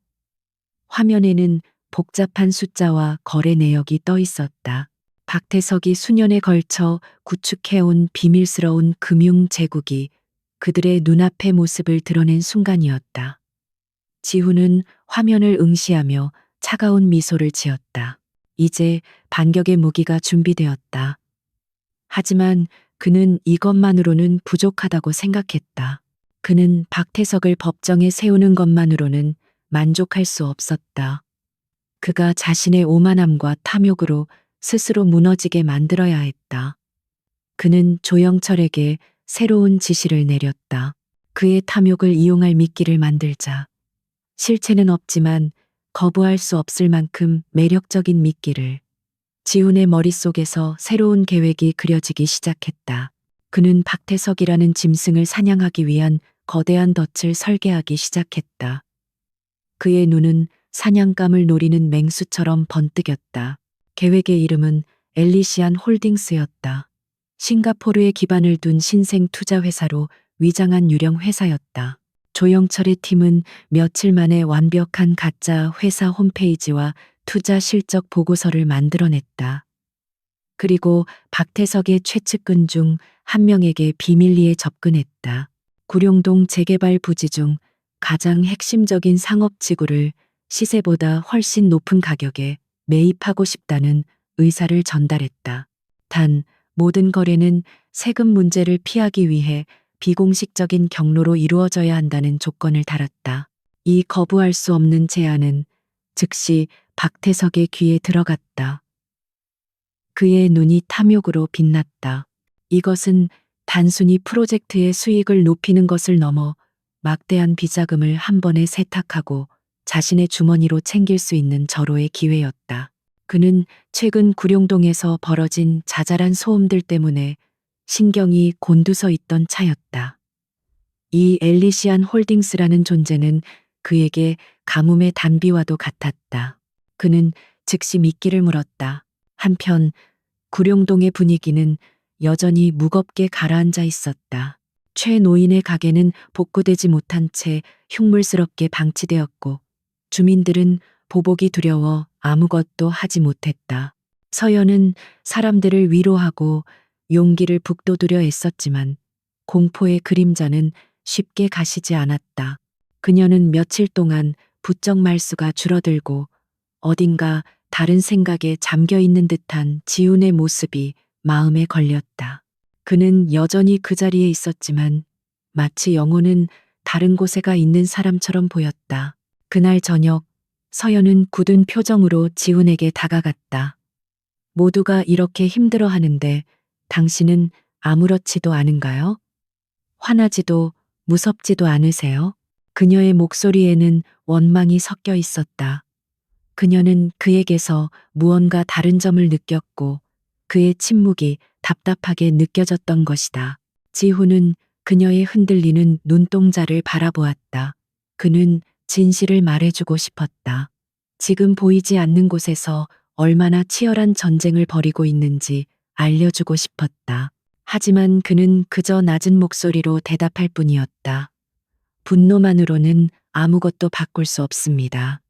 화면에는 복잡한 숫자와 거래 내역이 떠 있었다. 박태석이 수년에 걸쳐 구축해온 비밀스러운 금융 제국이 그들의 눈앞의 모습을 드러낸 순간이었다. 지훈은 화면을 응시하며 차가운 미소를 지었다. 이제 반격의 무기가 준비되었다. 하지만 그는 이것만으로는 부족하다고 생각했다. 그는 박태석을 법정에 세우는 것만으로는 만족할 수 없었다. 그가 자신의 오만함과 탐욕으로 스스로 무너지게 만들어야 했다. 그는 조영철에게 새로운 지시를 내렸다. 그의 탐욕을 이용할 미끼를 만들자. 실체는 없지만 거부할 수 없을 만큼 매력적인 미끼를. 지훈의 머릿속에서 새로운 계획이 그려지기 시작했다. 그는 박태석이라는 짐승을 사냥하기 위한 거대한 덫을 설계하기 시작했다. 그의 눈은 사냥감을 노리는 맹수처럼 번뜩였다. 계획의 이름은 엘리시안 홀딩스였다. 싱가포르에 기반을 둔 신생 투자 회사로 위장한 유령 회사였다. 조영철의 팀은 며칠 만에 완벽한 가짜 회사 홈페이지와 투자 실적 보고서를 만들어냈다. 그리고 박태석의 최측근 중 한 명에게 비밀리에 접근했다. 구룡동 재개발 부지 중 가장 핵심적인 상업지구를 시세보다 훨씬 높은 가격에 매입하고 싶다는 의사를 전달했다. 단, 모든 거래는 세금 문제를 피하기 위해 비공식적인 경로로 이루어져야 한다는 조건을 달았다. 이 거부할 수 없는 제안은 즉시 박태석의 귀에 들어갔다. 그의 눈이 탐욕으로 빛났다. 이것은 단순히 프로젝트의 수익을 높이는 것을 넘어 막대한 비자금을 한 번에 세탁하고 자신의 주머니로 챙길 수 있는 절호의 기회였다. 그는 최근 구룡동에서 벌어진 자잘한 소음들 때문에 신경이 곤두서 있던 차였다. 이 엘리시안 홀딩스라는 존재는 그에게 가뭄의 단비와도 같았다. 그는 즉시 미끼를 물었다. 한편 구룡동의 분위기는 여전히 무겁게 가라앉아 있었다. 최 노인의 가게는 복구되지 못한 채 흉물스럽게 방치되었고 주민들은 보복이 두려워 아무것도 하지 못했다. 서연은 사람들을 위로하고 용기를 북돋우려 애썼지만 공포의 그림자는 쉽게 가시지 않았다. 그녀는 며칠 동안 부쩍 말수가 줄어들고 어딘가 다른 생각에 잠겨 있는 듯한 지훈의 모습이 마음에 걸렸다. 그는 여전히 그 자리에 있었지만 마치 영혼은 다른 곳에 가 있는 사람처럼 보였다. 그날 저녁 서연은 굳은 표정으로 지훈에게 다가갔다. 모두가 이렇게 힘들어 하는데 당신은 아무렇지도 않은가요? 화나지도 무섭지도 않으세요? 그녀의 목소리에는 원망이 섞여 있었다. 그녀는 그에게서 무언가 다른 점을 느꼈고 그의 침묵이 답답하게 느껴졌던 것이다. 지훈은 그녀의 흔들리는 눈동자를 바라보았다. 그는 진실을 말해주고 싶었다. 지금 보이지 않는 곳에서 얼마나 치열한 전쟁을 벌이고 있는지 알려주고 싶었다. 하지만 그는 그저 낮은 목소리로 대답할 뿐이었다. 분노만으로는 아무것도 바꿀 수 없습니다.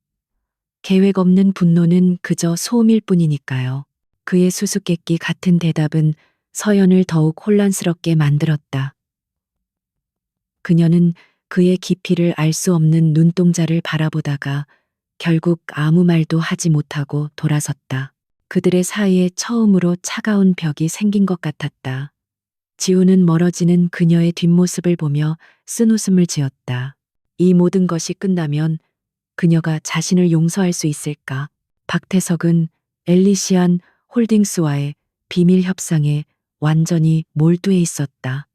계획 없는 분노는 그저 소음일 뿐이니까요. 그의 수수께끼 같은 대답은 서연을 더욱 혼란스럽게 만들었다. 그녀는 그의 깊이를 알 수 없는 눈동자를 바라보다가 결국 아무 말도 하지 못하고 돌아섰다. 그들의 사이에 처음으로 차가운 벽이 생긴 것 같았다. 지우는 멀어지는 그녀의 뒷모습을 보며 쓴웃음을 지었다. 이 모든 것이 끝나면 그녀가 자신을 용서할 수 있을까? 박태석은 엘리시안 홀딩스와의 비밀 협상에 완전히 몰두해 있었다.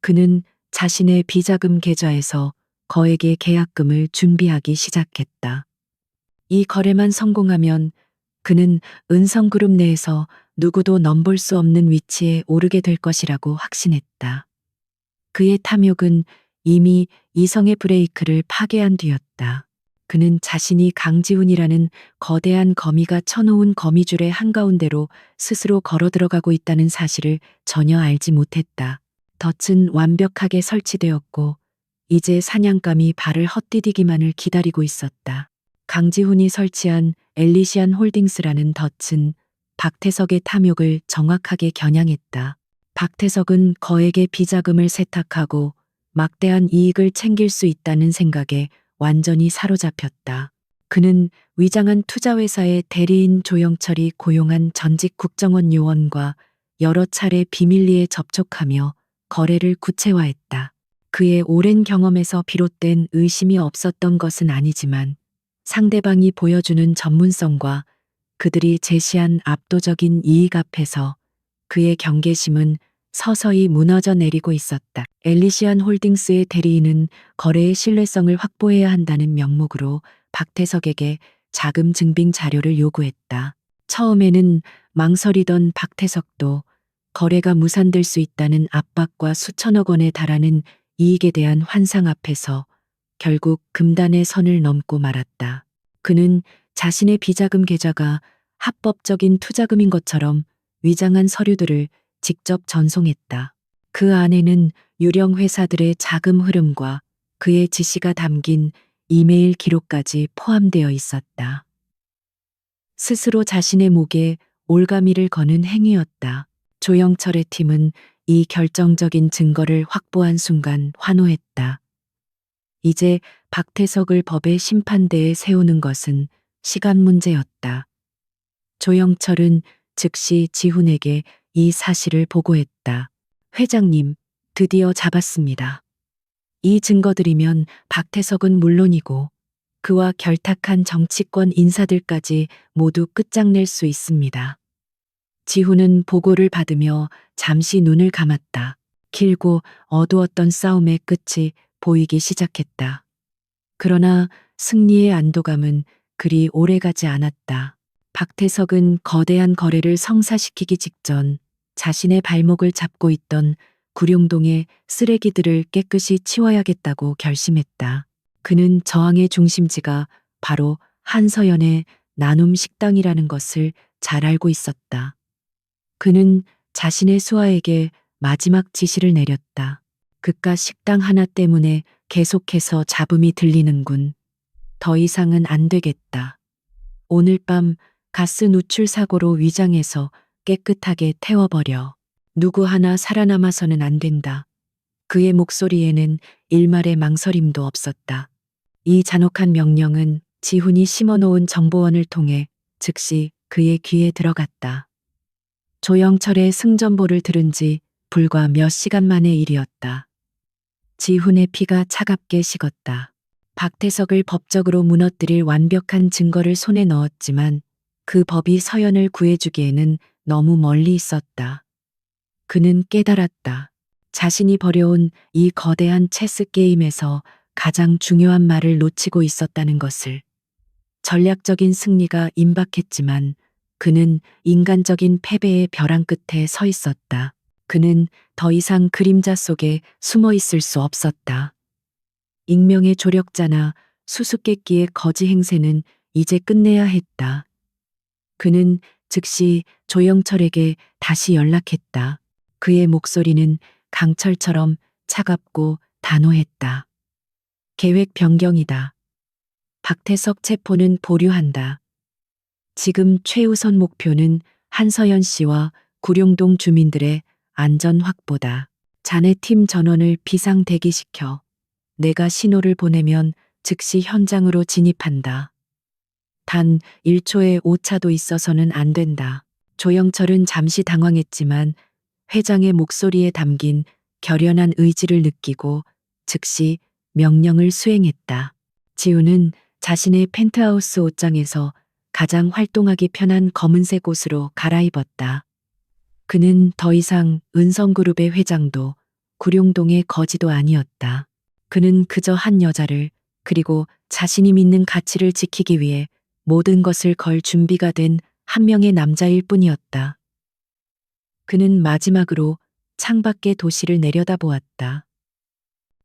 그는 자신의 비자금 계좌에서 거액의 계약금을 준비하기 시작했다. 이 거래만 성공하면 그는 은성그룹 내에서 누구도 넘볼 수 없는 위치에 오르게 될 것이라고 확신했다. 그의 탐욕은 이미 이성의 브레이크를 파괴한 뒤였다. 그는 자신이 강지훈이라는 거대한 거미가 쳐놓은 거미줄의 한가운데로 스스로 걸어 들어가고 있다는 사실을 전혀 알지 못했다. 덫은 완벽하게 설치되었고 이제 사냥감이 발을 헛디디기만을 기다리고 있었다. 강지훈이 설치한 엘리시안 홀딩스라는 덫은 박태석의 탐욕을 정확하게 겨냥했다. 박태석은 거액의 비자금을 세탁하고 막대한 이익을 챙길 수 있다는 생각에 완전히 사로잡혔다. 그는 위장한 투자회사의 대리인 조영철이 고용한 전직 국정원 요원과 여러 차례 비밀리에 접촉하며 거래를 구체화했다. 그의 오랜 경험에서 비롯된 의심이 없었던 것은 아니지만 상대방이 보여주는 전문성과 그들이 제시한 압도적인 이익 앞에서 그의 경계심은 서서히 무너져 내리고 있었다. 엘리시안 홀딩스의 대리인은 거래의 신뢰성을 확보해야 한다는 명목으로 박태석에게 자금 증빙 자료를 요구했다. 처음에는 망설이던 박태석도 거래가 무산될 수 있다는 압박과 수천억 원에 달하는 이익에 대한 환상 앞에서 결국 금단의 선을 넘고 말았다. 그는 자신의 비자금 계좌가 합법적인 투자금인 것처럼 위장한 서류들을 직접 전송했다. 그 안에는 유령 회사들의 자금 흐름과 그의 지시가 담긴 이메일 기록까지 포함되어 있었다. 스스로 자신의 목에 올가미를 거는 행위였다. 조영철의 팀은 이 결정적인 증거를 확보한 순간 환호했다. 이제 박태석을 법의 심판대에 세우는 것은 시간 문제였다. 조영철은 즉시 지훈에게 이 사실을 보고했다. 회장님, 드디어 잡았습니다. 이 증거들이면 박태석은 물론이고 그와 결탁한 정치권 인사들까지 모두 끝장낼 수 있습니다. 지훈은 보고를 받으며 잠시 눈을 감았다. 길고 어두웠던 싸움의 끝이 보이기 시작했다. 그러나 승리의 안도감은 그리 오래가지 않았다. 박태석은 거대한 거래를 성사시키기 직전 자신의 발목을 잡고 있던 구룡동의 쓰레기들을 깨끗이 치워야겠다고 결심했다. 그는 저항의 중심지가 바로 한서연의 나눔 식당이라는 것을 잘 알고 있었다. 그는 자신의 수하에게 마지막 지시를 내렸다. 그깟 식당 하나 때문에 계속해서 잡음이 들리는군. 더 이상은 안 되겠다. 오늘 밤 가스 누출 사고로 위장해서 깨끗하게 태워버려. 누구 하나 살아남아서는 안 된다. 그의 목소리에는 일말의 망설임도 없었다. 이 잔혹한 명령은 지훈이 심어놓은 정보원을 통해 즉시 그의 귀에 들어갔다. 조영철의 승전보를 들은 지 불과 몇 시간 만의 일이었다. 지훈의 피가 차갑게 식었다. 박태석을 법적으로 무너뜨릴 완벽한 증거를 손에 넣었지만 그 법이 서연을 구해주기에는 너무 멀리 있었다. 그는 깨달았다. 자신이 벌여온 이 거대한 체스 게임에서 가장 중요한 말을 놓치고 있었다는 것을. 전략적인 승리가 임박했지만 그는 인간적인 패배의 벼랑 끝에 서 있었다. 그는 더 이상 그림자 속에 숨어 있을 수 없었다. 익명의 조력자나 수수께끼의 거지 행세는 이제 끝내야 했다. 그는 즉시 조영철에게 다시 연락했다. 그의 목소리는 강철처럼 차갑고 단호했다. 계획 변경이다. 박태석 체포는 보류한다. 지금 최우선 목표는 한서연 씨와 구룡동 주민들의 안전 확보다. 자네 팀 전원을 비상 대기시켜. 내가 신호를 보내면 즉시 현장으로 진입한다. 단 1초의 오차도 있어서는 안 된다. 조영철은 잠시 당황했지만 회장의 목소리에 담긴 결연한 의지를 느끼고 즉시 명령을 수행했다. 지우는 자신의 펜트하우스 옷장에서 가장 활동하기 편한 검은색 옷으로 갈아입었다. 그는 더 이상 은성그룹의 회장도 구룡동의 거지도 아니었다. 그는 그저 한 여자를, 그리고 자신이 믿는 가치를 지키기 위해 모든 것을 걸 준비가 된 한 명의 남자일 뿐이었다. 그는 마지막으로 창밖의 도시를 내려다보았다.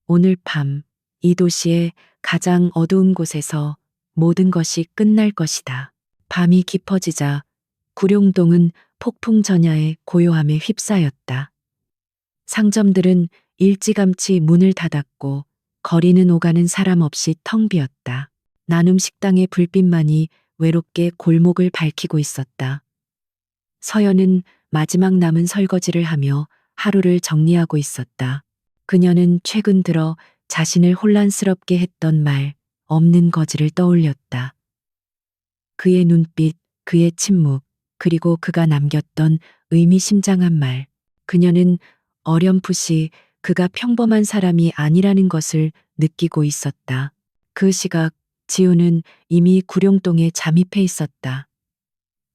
오늘 밤, 이 도시의 가장 어두운 곳에서 모든 것이 끝날 것이다. 밤이 깊어지자 구룡동은 폭풍 전야의 고요함에 휩싸였다. 상점들은 일찌감치 문을 닫았고 거리는 오가는 사람 없이 텅 비었다. 나눔 식당의 불빛만이 외롭게 골목을 밝히고 있었다. 서연은 마지막 남은 설거지를 하며 하루를 정리하고 있었다. 그녀는 최근 들어 자신을 혼란스럽게 했던 말, 없는 거지를 떠올렸다. 그의 눈빛, 그의 침묵, 그리고 그가 남겼던 의미심장한 말. 그녀는 어렴풋이 그가 평범한 사람이 아니라는 것을 느끼고 있었다. 그 시각 지우는 이미 구룡동에 잠입해 있었다.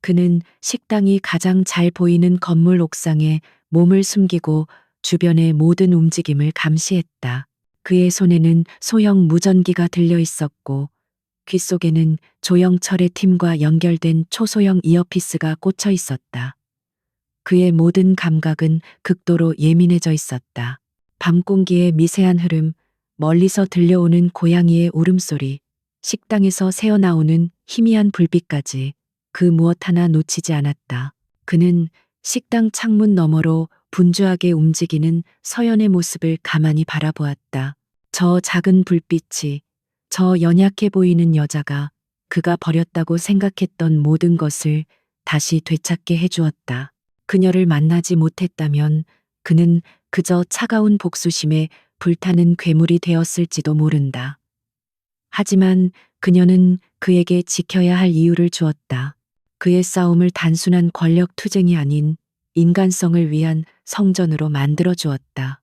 그는 식당이 가장 잘 보이는 건물 옥상에 몸을 숨기고 주변의 모든 움직임을 감시했다. 그의 손에는 소형 무전기가 들려 있었고 귓속에는 조영철의 팀과 연결된 초소형 이어피스가 꽂혀 있었다. 그의 모든 감각은 극도로 예민해져 있었다. 밤 공기의 미세한 흐름, 멀리서 들려오는 고양이의 울음소리, 식당에서 새어나오는 희미한 불빛까지 그 무엇 하나 놓치지 않았다. 그는 식당 창문 너머로 분주하게 움직이는 서연의 모습을 가만히 바라보았다. 저 작은 불빛이, 저 연약해 보이는 여자가 그가 버렸다고 생각했던 모든 것을 다시 되찾게 해주었다. 그녀를 만나지 못했다면 그는 그저 차가운 복수심에 불타는 괴물이 되었을지도 모른다. 하지만 그녀는 그에게 지켜야 할 이유를 주었다. 그의 싸움을 단순한 권력 투쟁이 아닌 인간성을 위한 성전으로 만들어 주었다.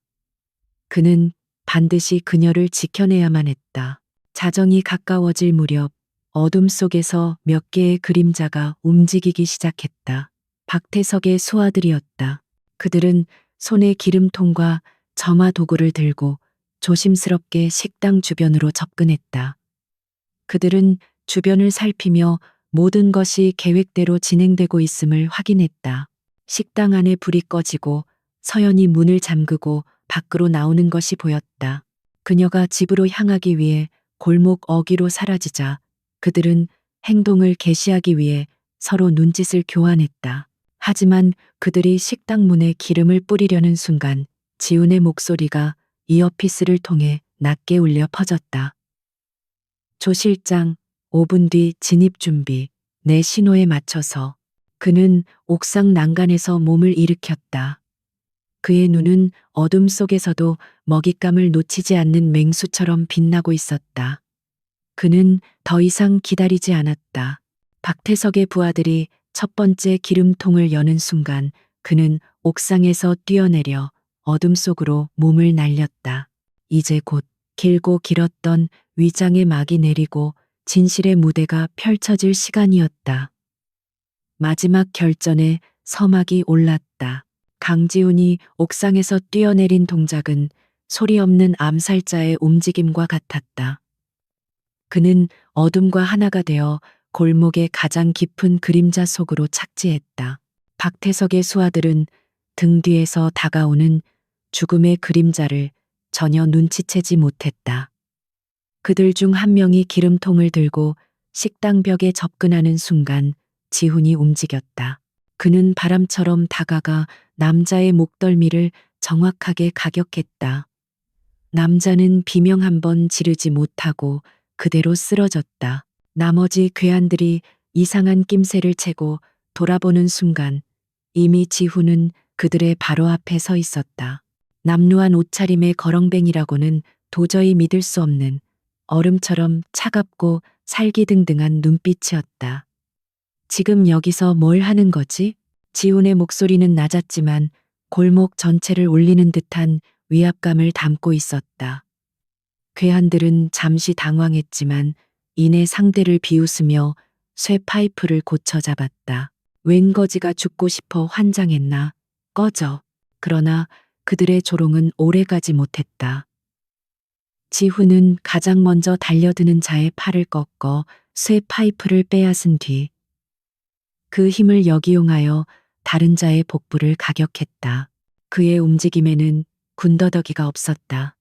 그는 반드시 그녀를 지켜내야만 했다. 자정이 가까워질 무렵 어둠 속에서 몇 개의 그림자가 움직이기 시작했다. 박태석의 수하들이었다. 그들은 손에 기름통과 점화 도구를 들고 조심스럽게 식당 주변으로 접근했다. 그들은 주변을 살피며 모든 것이 계획대로 진행되고 있음을 확인했다. 식당 안에 불이 꺼지고 서연이 문을 잠그고 밖으로 나오는 것이 보였다. 그녀가 집으로 향하기 위해 골목 어귀로 사라지자 그들은 행동을 개시하기 위해 서로 눈짓을 교환했다. 하지만 그들이 식당 문에 기름을 뿌리려는 순간 지훈의 목소리가 이어피스를 통해 낮게 울려 퍼졌다. 조 실장, 5분 뒤 진입 준비. 내 신호에 맞춰서. 그는 옥상 난간에서 몸을 일으켰다. 그의 눈은 어둠 속에서도 먹잇감을 놓치지 않는 맹수처럼 빛나고 있었다. 그는 더 이상 기다리지 않았다. 박태석의 부하들이 첫 번째 기름통을 여는 순간 그는 옥상에서 뛰어내려 어둠 속으로 몸을 날렸다. 이제 곧 길고 길었던 위장의 막이 내리고 진실의 무대가 펼쳐질 시간이었다. 마지막 결전의 서막이 올랐다. 강지훈이 옥상에서 뛰어내린 동작은 소리 없는 암살자의 움직임과 같았다. 그는 어둠과 하나가 되어 골목의 가장 깊은 그림자 속으로 착지했다. 박태석의 수하들은 등 뒤에서 다가오는 죽음의 그림자를 전혀 눈치채지 못했다. 그들 중 한 명이 기름통을 들고 식당 벽에 접근하는 순간 지훈이 움직였다. 그는 바람처럼 다가가 남자의 목덜미를 정확하게 가격했다. 남자는 비명 한 번 지르지 못하고 그대로 쓰러졌다. 나머지 괴한들이 이상한 낌새를 채고 돌아보는 순간 이미 지훈은 그들의 바로 앞에 서 있었다. 남루한 옷차림의 거렁뱅이라고는 도저히 믿을 수 없는 얼음처럼 차갑고 살기등등한 눈빛이었다. 지금 여기서 뭘 하는 거지? 지훈의 목소리는 낮았지만 골목 전체를 울리는 듯한 위압감을 담고 있었다. 괴한들은 잠시 당황했지만 이내 상대를 비웃으며 쇠 파이프를 고쳐 잡았다. 웬 거지가 죽고 싶어 환장했나? 꺼져. 그러나 그들의 조롱은 오래가지 못했다. 지훈은 가장 먼저 달려드는 자의 팔을 꺾어 쇠 파이프를 빼앗은 뒤 그 힘을 역이용하여 다른 자의 복부를 가격했다. 그의 움직임에는 군더더기가 없었다.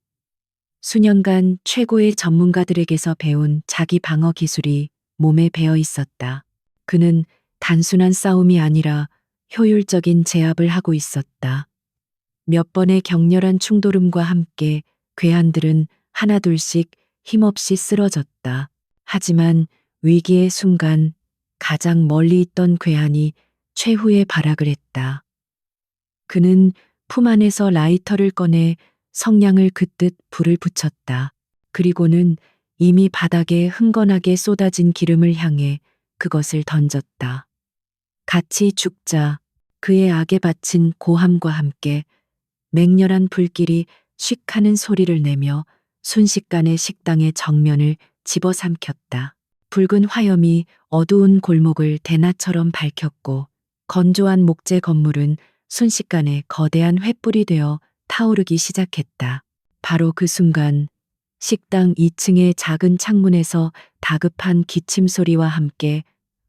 수년간 최고의 전문가들에게서 배운 자기 방어 기술이 몸에 배어 있었다. 그는 단순한 싸움이 아니라 효율적인 제압을 하고 있었다. 몇 번의 격렬한 충돌음과 함께 괴한들은 하나둘씩 힘없이 쓰러졌다. 하지만 위기의 순간 가장 멀리 있던 괴한이 최후의 발악을 했다. 그는 품 안에서 라이터를 꺼내 성냥을 긋듯 불을 붙였다. 그리고는 이미 바닥에 흥건하게 쏟아진 기름을 향해 그것을 던졌다. 같이 죽자. 그의 악에 바친 고함과 함께 맹렬한 불길이 쉭 하는 소리를 내며 순식간에 식당의 정면을 집어삼켰다. 붉은 화염이 어두운 골목을 대낮처럼 밝혔고 건조한 목재 건물은 순식간에 거대한 횃불이 되어 타오르기 시작했다. 바로 그 순간 식당 2층의 작은 창문에서 다급한 기침 소리와 함께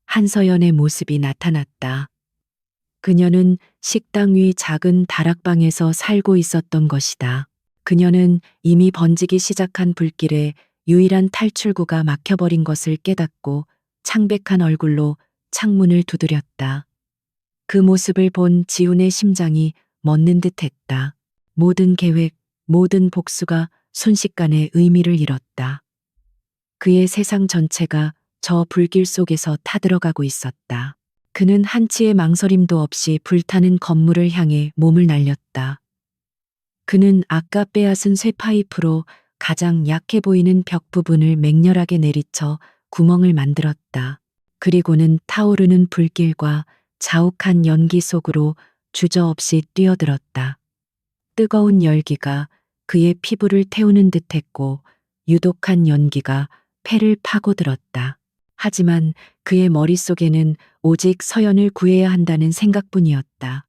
한서연의 모습이 나타났다. 그녀는 식당 위 작은 다락방에서 살고 있었던 것이다. 그녀는 이미 번지기 시작한 불길에 유일한 탈출구가 막혀버린 것을 깨닫고 창백한 얼굴로 창문을 두드렸다. 그 모습을 본 지훈의 심장이 멎는 듯했다. 모든 계획, 모든 복수가 순식간에 의미를 잃었다. 그의 세상 전체가 저 불길 속에서 타들어가고 있었다. 그는 한치의 망설임도 없이 불타는 건물을 향해 몸을 날렸다. 그는 아까 빼앗은 쇠파이프로 가장 약해 보이는 벽 부분을 맹렬하게 내리쳐 구멍을 만들었다. 그리고는 타오르는 불길과 자욱한 연기 속으로 주저없이 뛰어들었다. 뜨거운 열기가 그의 피부를 태우는 듯했고 유독한 연기가 폐를 파고들었다. 하지만 그의 머릿속에는 오직 서연을 구해야 한다는 생각뿐이었다.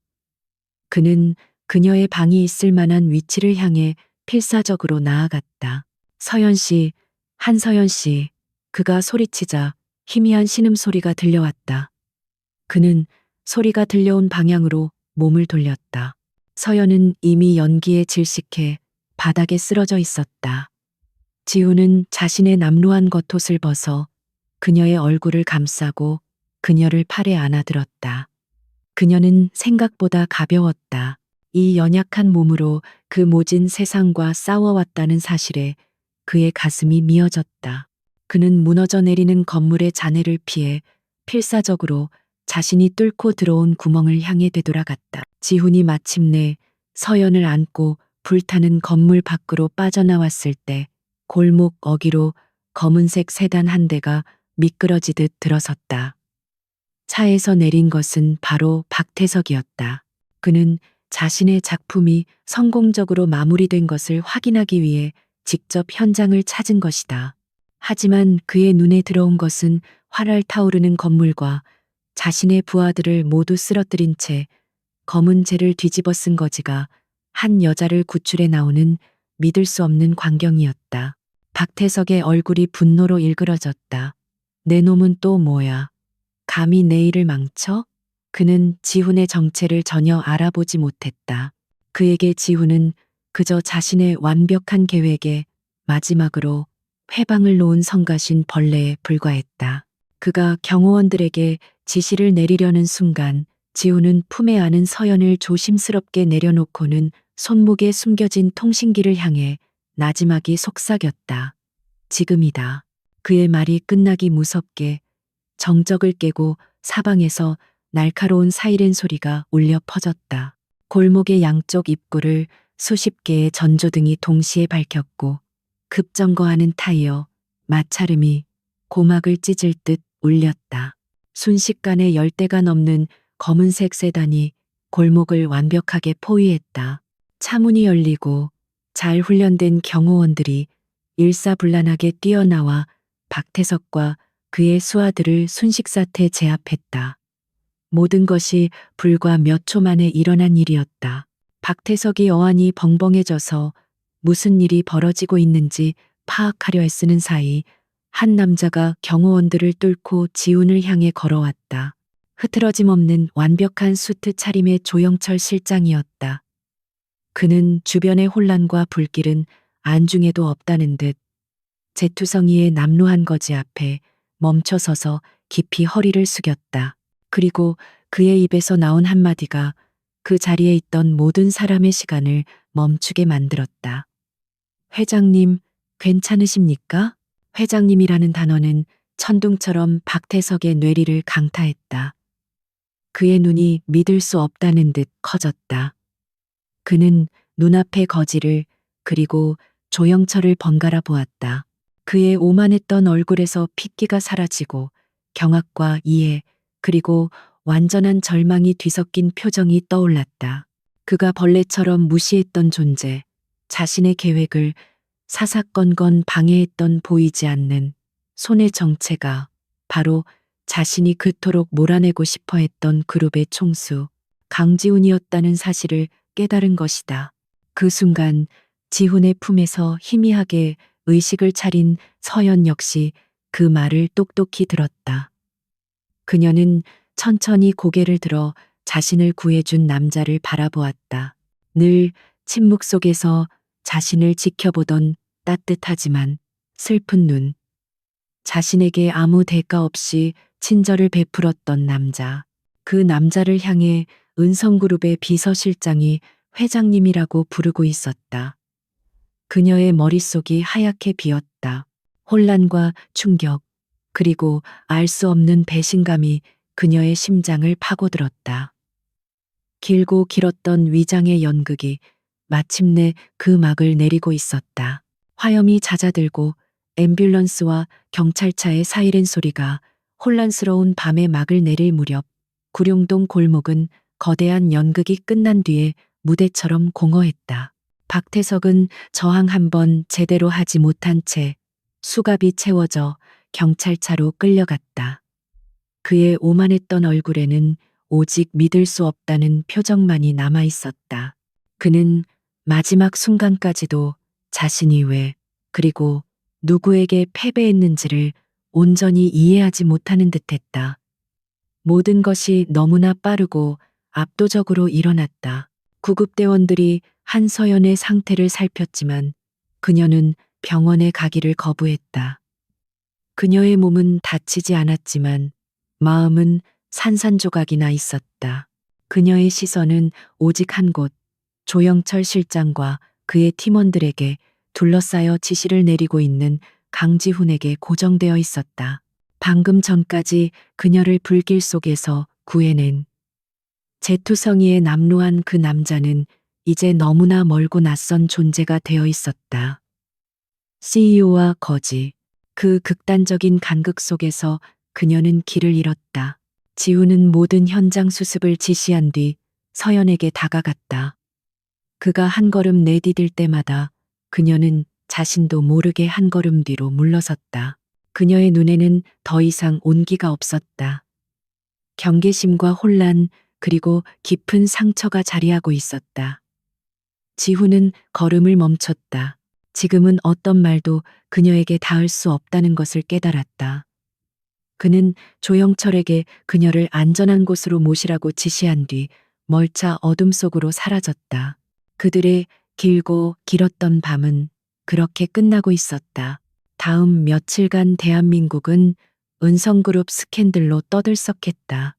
그는 그녀의 방이 있을 만한 위치를 향해 필사적으로 나아갔다. 서연 씨, 한서연 씨, 그가 소리치자 희미한 신음소리가 들려왔다. 그는 소리가 들려온 방향으로 몸을 돌렸다. 서연은 이미 연기에 질식해 바닥에 쓰러져 있었다. 지우는 자신의 남루한 겉옷을 벗어 그녀의 얼굴을 감싸고 그녀를 팔에 안아들었다. 그녀는 생각보다 가벼웠다. 이 연약한 몸으로 그 모진 세상과 싸워왔다는 사실에 그의 가슴이 미어졌다. 그는 무너져 내리는 건물의 잔해를 피해 필사적으로 자신이 뚫고 들어온 구멍을 향해 되돌아갔다. 지훈이 마침내 서연을 안고 불타는 건물 밖으로 빠져나왔을 때 골목 어귀로 검은색 세단 한 대가 미끄러지듯 들어섰다. 차에서 내린 것은 바로 박태석이었다. 그는 자신의 작품이 성공적으로 마무리된 것을 확인하기 위해 직접 현장을 찾은 것이다. 하지만 그의 눈에 들어온 것은 활활 타오르는 건물과 자신의 부하들을 모두 쓰러뜨린 채 검은 재를 뒤집어 쓴 거지가 한 여자를 구출해 나오는 믿을 수 없는 광경이었다. 박태석의 얼굴이 분노로 일그러졌다. 내 놈은 또 뭐야? 감히 내 일을 망쳐? 그는 지훈의 정체를 전혀 알아보지 못했다. 그에게 지훈은 그저 자신의 완벽한 계획에 마지막으로 회방을 놓은 성가신 벌레에 불과했다. 그가 경호원들에게 지시를 내리려는 순간 지훈은 품에 안은 서연을 조심스럽게 내려놓고는 손목에 숨겨진 통신기를 향해 나지막이 속삭였다. 지금이다. 그의 말이 끝나기 무섭게 정적을 깨고 사방에서 날카로운 사이렌 소리가 울려 퍼졌다. 골목의 양쪽 입구를 수십 개의 전조등이 동시에 밝혔고 급정거하는 타이어, 마찰음이 고막을 찢을 듯 울렸다. 순식간에 10대가 넘는 검은색 세단이 골목을 완벽하게 포위했다. 차문이 열리고 잘 훈련된 경호원들이 일사불란하게 뛰어나와 박태석과 그의 수하들을 순식사태 제압했다. 모든 것이 불과 몇 초 만에 일어난 일이었다. 박태석이 어안이 벙벙해져서 무슨 일이 벌어지고 있는지 파악하려 애쓰는 사이 한 남자가 경호원들을 뚫고 지훈을 향해 걸어왔다. 흐트러짐 없는 완벽한 수트 차림의 조영철 실장이었다. 그는 주변의 혼란과 불길은 안중에도 없다는 듯 제투성이의 남루한 거지 앞에 멈춰서서 깊이 허리를 숙였다. 그리고 그의 입에서 나온 한마디가 그 자리에 있던 모든 사람의 시간을 멈추게 만들었다. 회장님, 괜찮으십니까? 회장님이라는 단어는 천둥처럼 박태석의 뇌리를 강타했다. 그의 눈이 믿을 수 없다는 듯 커졌다. 그는 눈앞의 거지를 그리고 조영철을 번갈아 보았다. 그의 오만했던 얼굴에서 핏기가 사라지고 경악과 이해 그리고 완전한 절망이 뒤섞인 표정이 떠올랐다. 그가 벌레처럼 무시했던 존재, 자신의 계획을 사사건건 방해했던 보이지 않는 손의 정체가 바로 자신이 그토록 몰아내고 싶어 했던 그룹의 총수, 강지훈이었다는 사실을 깨달은 것이다. 그 순간 지훈의 품에서 희미하게 의식을 차린 서연 역시 그 말을 똑똑히 들었다. 그녀는 천천히 고개를 들어 자신을 구해준 남자를 바라보았다. 늘 침묵 속에서 자신을 지켜보던 따뜻하지만 슬픈 눈. 자신에게 아무 대가 없이 친절을 베풀었던 남자. 그 남자를 향해 은성그룹의 비서실장이 회장님이라고 부르고 있었다. 그녀의 머릿속이 하얗게 비었다. 혼란과 충격, 그리고 알 수 없는 배신감이 그녀의 심장을 파고들었다. 길고 길었던 위장의 연극이 마침내 그 막을 내리고 있었다. 화염이 잦아들고 앰뷸런스와 경찰차의 사이렌 소리가 혼란스러운 밤의 막을 내릴 무렵 구룡동 골목은 거대한 연극이 끝난 뒤에 무대처럼 공허했다. 박태석은 저항 한번 제대로 하지 못한 채 수갑이 채워져 경찰차로 끌려갔다. 그의 오만했던 얼굴에는 오직 믿을 수 없다는 표정만이 남아 있었다. 그는 마지막 순간까지도 자신이 왜, 그리고 누구에게 패배했는지를 온전히 이해하지 못하는 듯했다. 모든 것이 너무나 빠르고 압도적으로 일어났다. 구급대원들이 한서연의 상태를 살폈지만 그녀는 병원에 가기를 거부했다. 그녀의 몸은 다치지 않았지만 마음은 산산조각이 나 있었다. 그녀의 시선은 오직 한 곳, 조영철 실장과 그의 팀원들에게 둘러싸여 지시를 내리고 있는 강지훈에게 고정되어 있었다. 방금 전까지 그녀를 불길 속에서 구해낸 제투성이의 남루한 그 남자는 이제 너무나 멀고 낯선 존재가 되어 있었다. CEO와 거지, 그 극단적인 간극 속에서 그녀는 길을 잃었다. 지훈은 모든 현장 수습을 지시한 뒤 서연에게 다가갔다. 그가 한 걸음 내디딜 때마다 그녀는 자신도 모르게 한 걸음 뒤로 물러섰다. 그녀의 눈에는 더 이상 온기가 없었다. 경계심과 혼란 그리고 깊은 상처가 자리하고 있었다. 지훈은 걸음을 멈췄다. 지금은 어떤 말도 그녀에게 닿을 수 없다는 것을 깨달았다. 그는 조영철에게 그녀를 안전한 곳으로 모시라고 지시한 뒤 멀차 어둠 속으로 사라졌다. 그들의 길고 길었던 밤은 그렇게 끝나고 있었다. 다음 며칠간 대한민국은 은성그룹 스캔들로 떠들썩했다.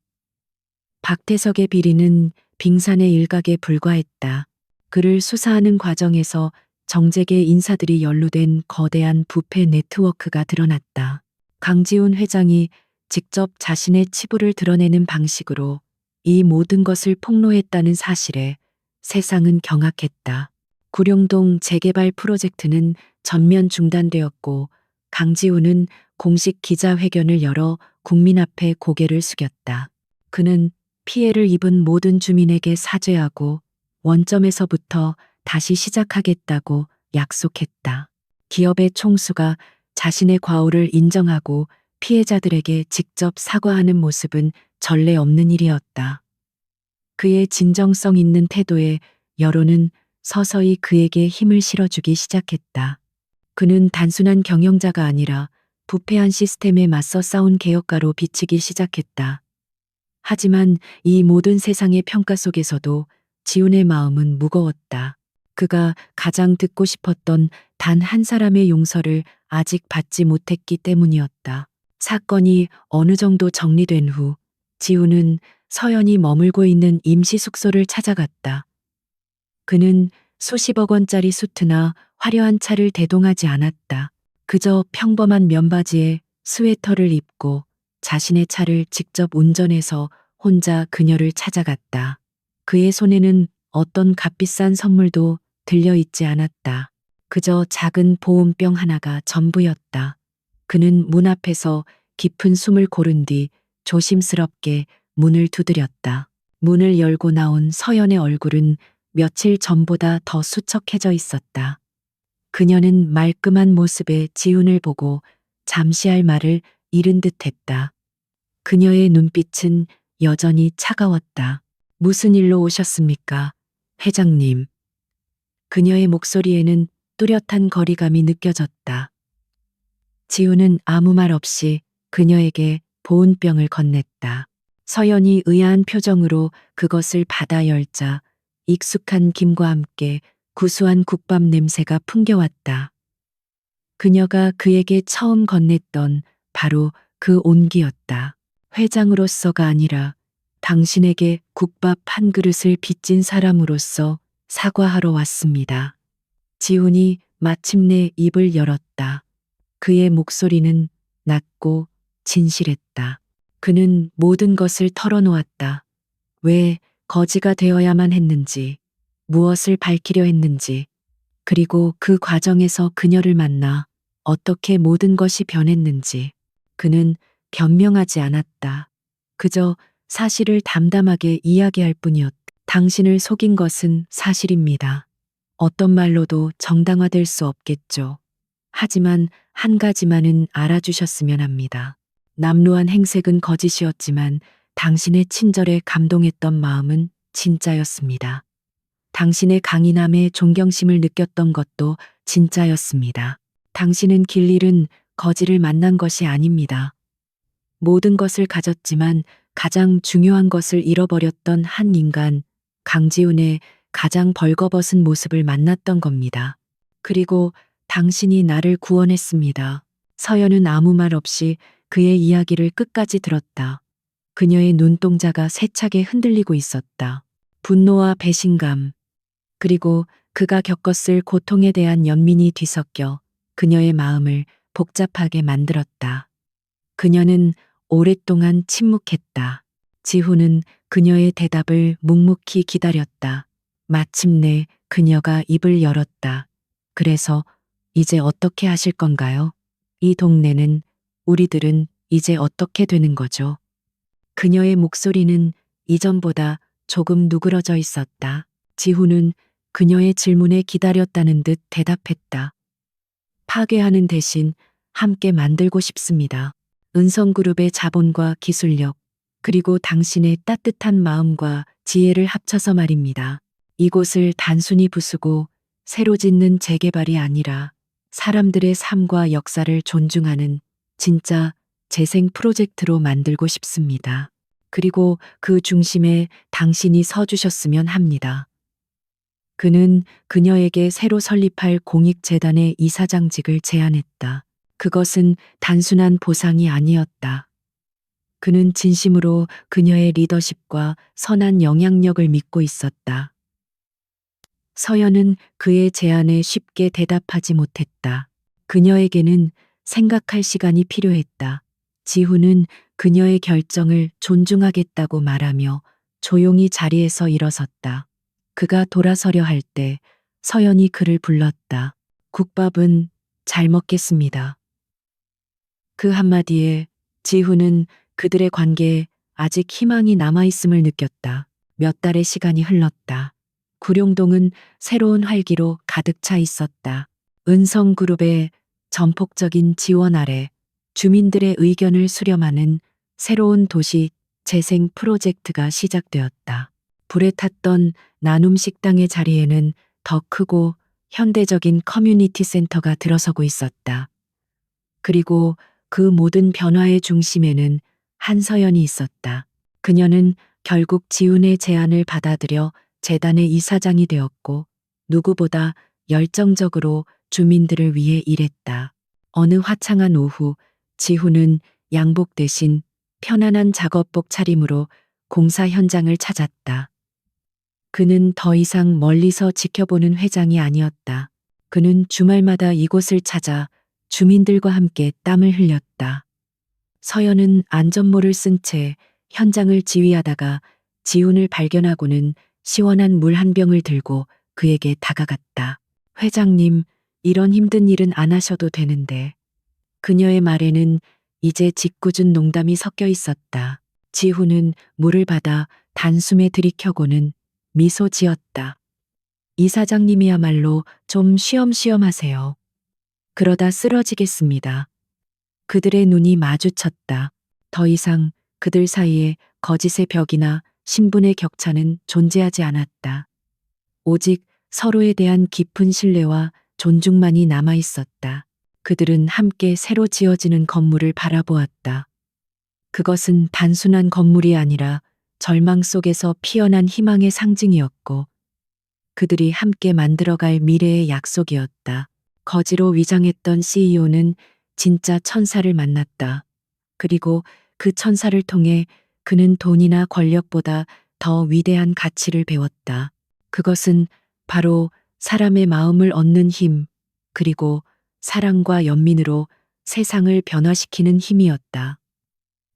박태석의 비리는 빙산의 일각에 불과했다. 그를 수사하는 과정에서 정재계 인사들이 연루된 거대한 부패 네트워크가 드러났다. 강지훈 회장이 직접 자신의 치부를 드러내는 방식으로 이 모든 것을 폭로했다는 사실에 세상은 경악했다. 구룡동 재개발 프로젝트는 전면 중단되었고 강지훈은 공식 기자회견을 열어 국민 앞에 고개를 숙였다. 그는 피해를 입은 모든 주민에게 사죄하고 원점에서부터 다시 시작하겠다고 약속했다. 기업의 총수가 자신의 과오를 인정하고 피해자들에게 직접 사과하는 모습은 전례 없는 일이었다. 그의 진정성 있는 태도에 여론은 서서히 그에게 힘을 실어주기 시작했다. 그는 단순한 경영자가 아니라 부패한 시스템에 맞서 싸운 개혁가로 비치기 시작했다. 하지만 이 모든 세상의 평가 속에서도 지훈의 마음은 무거웠다. 그가 가장 듣고 싶었던 단 한 사람의 용서를 아직 받지 못했기 때문이었다. 사건이 어느 정도 정리된 후 지훈은 서연이 머물고 있는 임시 숙소를 찾아갔다. 그는 수십억 원짜리 수트나 화려한 차를 대동하지 않았다. 그저 평범한 면바지에 스웨터를 입고 자신의 차를 직접 운전해서 혼자 그녀를 찾아갔다. 그의 손에는 어떤 값비싼 선물도 들려있지 않았다. 그저 작은 보온병 하나가 전부였다. 그는 문 앞에서 깊은 숨을 고른 뒤 조심스럽게 문을 두드렸다. 문을 열고 나온 서연의 얼굴은 며칠 전보다 더 수척해져 있었다. 그녀는 말끔한 모습의 지훈을 보고 잠시 할 말을 잃은 듯 했다. 그녀의 눈빛은 여전히 차가웠다. 무슨 일로 오셨습니까, 회장님? 그녀의 목소리에는 뚜렷한 거리감이 느껴졌다. 지훈은 아무 말 없이 그녀에게 보온병을 건넸다. 서연이 의아한 표정으로 그것을 받아 열자 익숙한 김과 함께 구수한 국밥 냄새가 풍겨왔다. 그녀가 그에게 처음 건넸던 바로 그 온기였다. 회장으로서가 아니라 당신에게 국밥 한 그릇을 빚진 사람으로서 사과하러 왔습니다. 지훈이 마침내 입을 열었다. 그의 목소리는 낮고 진실했다. 그는 모든 것을 털어놓았다. 왜 거지가 되어야만 했는지, 무엇을 밝히려 했는지, 그리고 그 과정에서 그녀를 만나 어떻게 모든 것이 변했는지. 그는 변명하지 않았다. 그저 사실을 담담하게 이야기할 뿐이었다. 당신을 속인 것은 사실입니다. 어떤 말로도 정당화될 수 없겠죠. 하지만 한 가지만은 알아주셨으면 합니다. 남루한 행색은 거짓이었지만 당신의 친절에 감동했던 마음은 진짜였습니다. 당신의 강인함에 존경심을 느꼈던 것도 진짜였습니다. 당신은 길 잃은 거지를 만난 것이 아닙니다. 모든 것을 가졌지만 가장 중요한 것을 잃어버렸던 한 인간, 강지훈의 가장 벌거벗은 모습을 만났던 겁니다. 그리고 당신이 나를 구원했습니다. 서연은 아무 말 없이 그의 이야기를 끝까지 들었다. 그녀의 눈동자가 세차게 흔들리고 있었다. 분노와 배신감, 그리고 그가 겪었을 고통에 대한 연민이 뒤섞여 그녀의 마음을 복잡하게 만들었다. 그녀는 오랫동안 침묵했다. 지훈은 그녀의 대답을 묵묵히 기다렸다. 마침내 그녀가 입을 열었다. 그래서 이제 어떻게 하실 건가요? 이 동네는, 우리들은 이제 어떻게 되는 거죠? 그녀의 목소리는 이전보다 조금 누그러져 있었다. 지훈은 그녀의 질문에 기다렸다는 듯 대답했다. 파괴하는 대신 함께 만들고 싶습니다. 은성그룹의 자본과 기술력, 그리고 당신의 따뜻한 마음과 지혜를 합쳐서 말입니다. 이곳을 단순히 부수고 새로 짓는 재개발이 아니라 사람들의 삶과 역사를 존중하는 진짜 재생 프로젝트로 만들고 싶습니다. 그리고 그 중심에 당신이 서주셨으면 합니다. 그는 그녀에게 새로 설립할 공익재단의 이사장직을 제안했다. 그것은 단순한 보상이 아니었다. 그는 진심으로 그녀의 리더십과 선한 영향력을 믿고 있었다. 서연은 그의 제안에 쉽게 대답하지 못했다. 그녀에게는 생각할 시간이 필요했다. 지훈은 그녀의 결정을 존중하겠다고 말하며 조용히 자리에서 일어섰다. 그가 돌아서려 할 때 서연이 그를 불렀다. 국밥은 잘 먹겠습니다. 그 한마디에 지훈은 그들의 관계에 아직 희망이 남아있음을 느꼈다. 몇 달의 시간이 흘렀다. 구룡동은 새로운 활기로 가득 차 있었다. 은성그룹의 전폭적인 지원 아래 주민들의 의견을 수렴하는 새로운 도시 재생 프로젝트가 시작되었다. 불에 탔던 나눔 식당의 자리에는 더 크고 현대적인 커뮤니티 센터가 들어서고 있었다. 그리고 그 모든 변화의 중심에는 한서연이 있었다. 그녀는 결국 지훈의 제안을 받아들여 재단의 이사장이 되었고 누구보다 열정적으로 주민들을 위해 일했다. 어느 화창한 오후 지훈은 양복 대신 편안한 작업복 차림으로 공사 현장을 찾았다. 그는 더 이상 멀리서 지켜보는 회장이 아니었다. 그는 주말마다 이곳을 찾아 주민들과 함께 땀을 흘렸다. 서연은 안전모를 쓴 채 현장을 지휘하다가 지훈을 발견하고는 시원한 물 한 병을 들고 그에게 다가갔다. 회장님, 이런 힘든 일은 안 하셔도 되는데. 그녀의 말에는 이제 짓궂은 농담이 섞여 있었다. 지훈은 물을 받아 단숨에 들이켜고는 미소 지었다. 이사장님이야말로 좀 쉬엄쉬엄 하세요. 그러다 쓰러지겠습니다. 그들의 눈이 마주쳤다. 더 이상 그들 사이에 거짓의 벽이나 신분의 격차는 존재하지 않았다. 오직 서로에 대한 깊은 신뢰와 존중만이 남아 있었다. 그들은 함께 새로 지어지는 건물을 바라보았다. 그것은 단순한 건물이 아니라 절망 속에서 피어난 희망의 상징이었고, 그들이 함께 만들어갈 미래의 약속이었다. 거지로 위장했던 CEO는 진짜 천사를 만났다. 그리고 그 천사를 통해 그는 돈이나 권력보다 더 위대한 가치를 배웠다. 그것은 바로 사람의 마음을 얻는 힘, 그리고 사랑과 연민으로 세상을 변화시키는 힘이었다.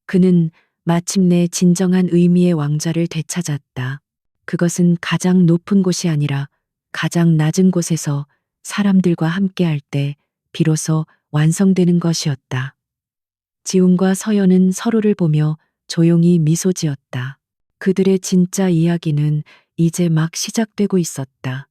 그는 마침내 진정한 의미의 왕좌를 되찾았다. 그것은 가장 높은 곳이 아니라 가장 낮은 곳에서 사람들과 함께할 때 비로소 완성되는 것이었다. 지훈과 서연은 서로를 보며 조용히 미소 지었다. 그들의 진짜 이야기는 이제 막 시작되고 있었다.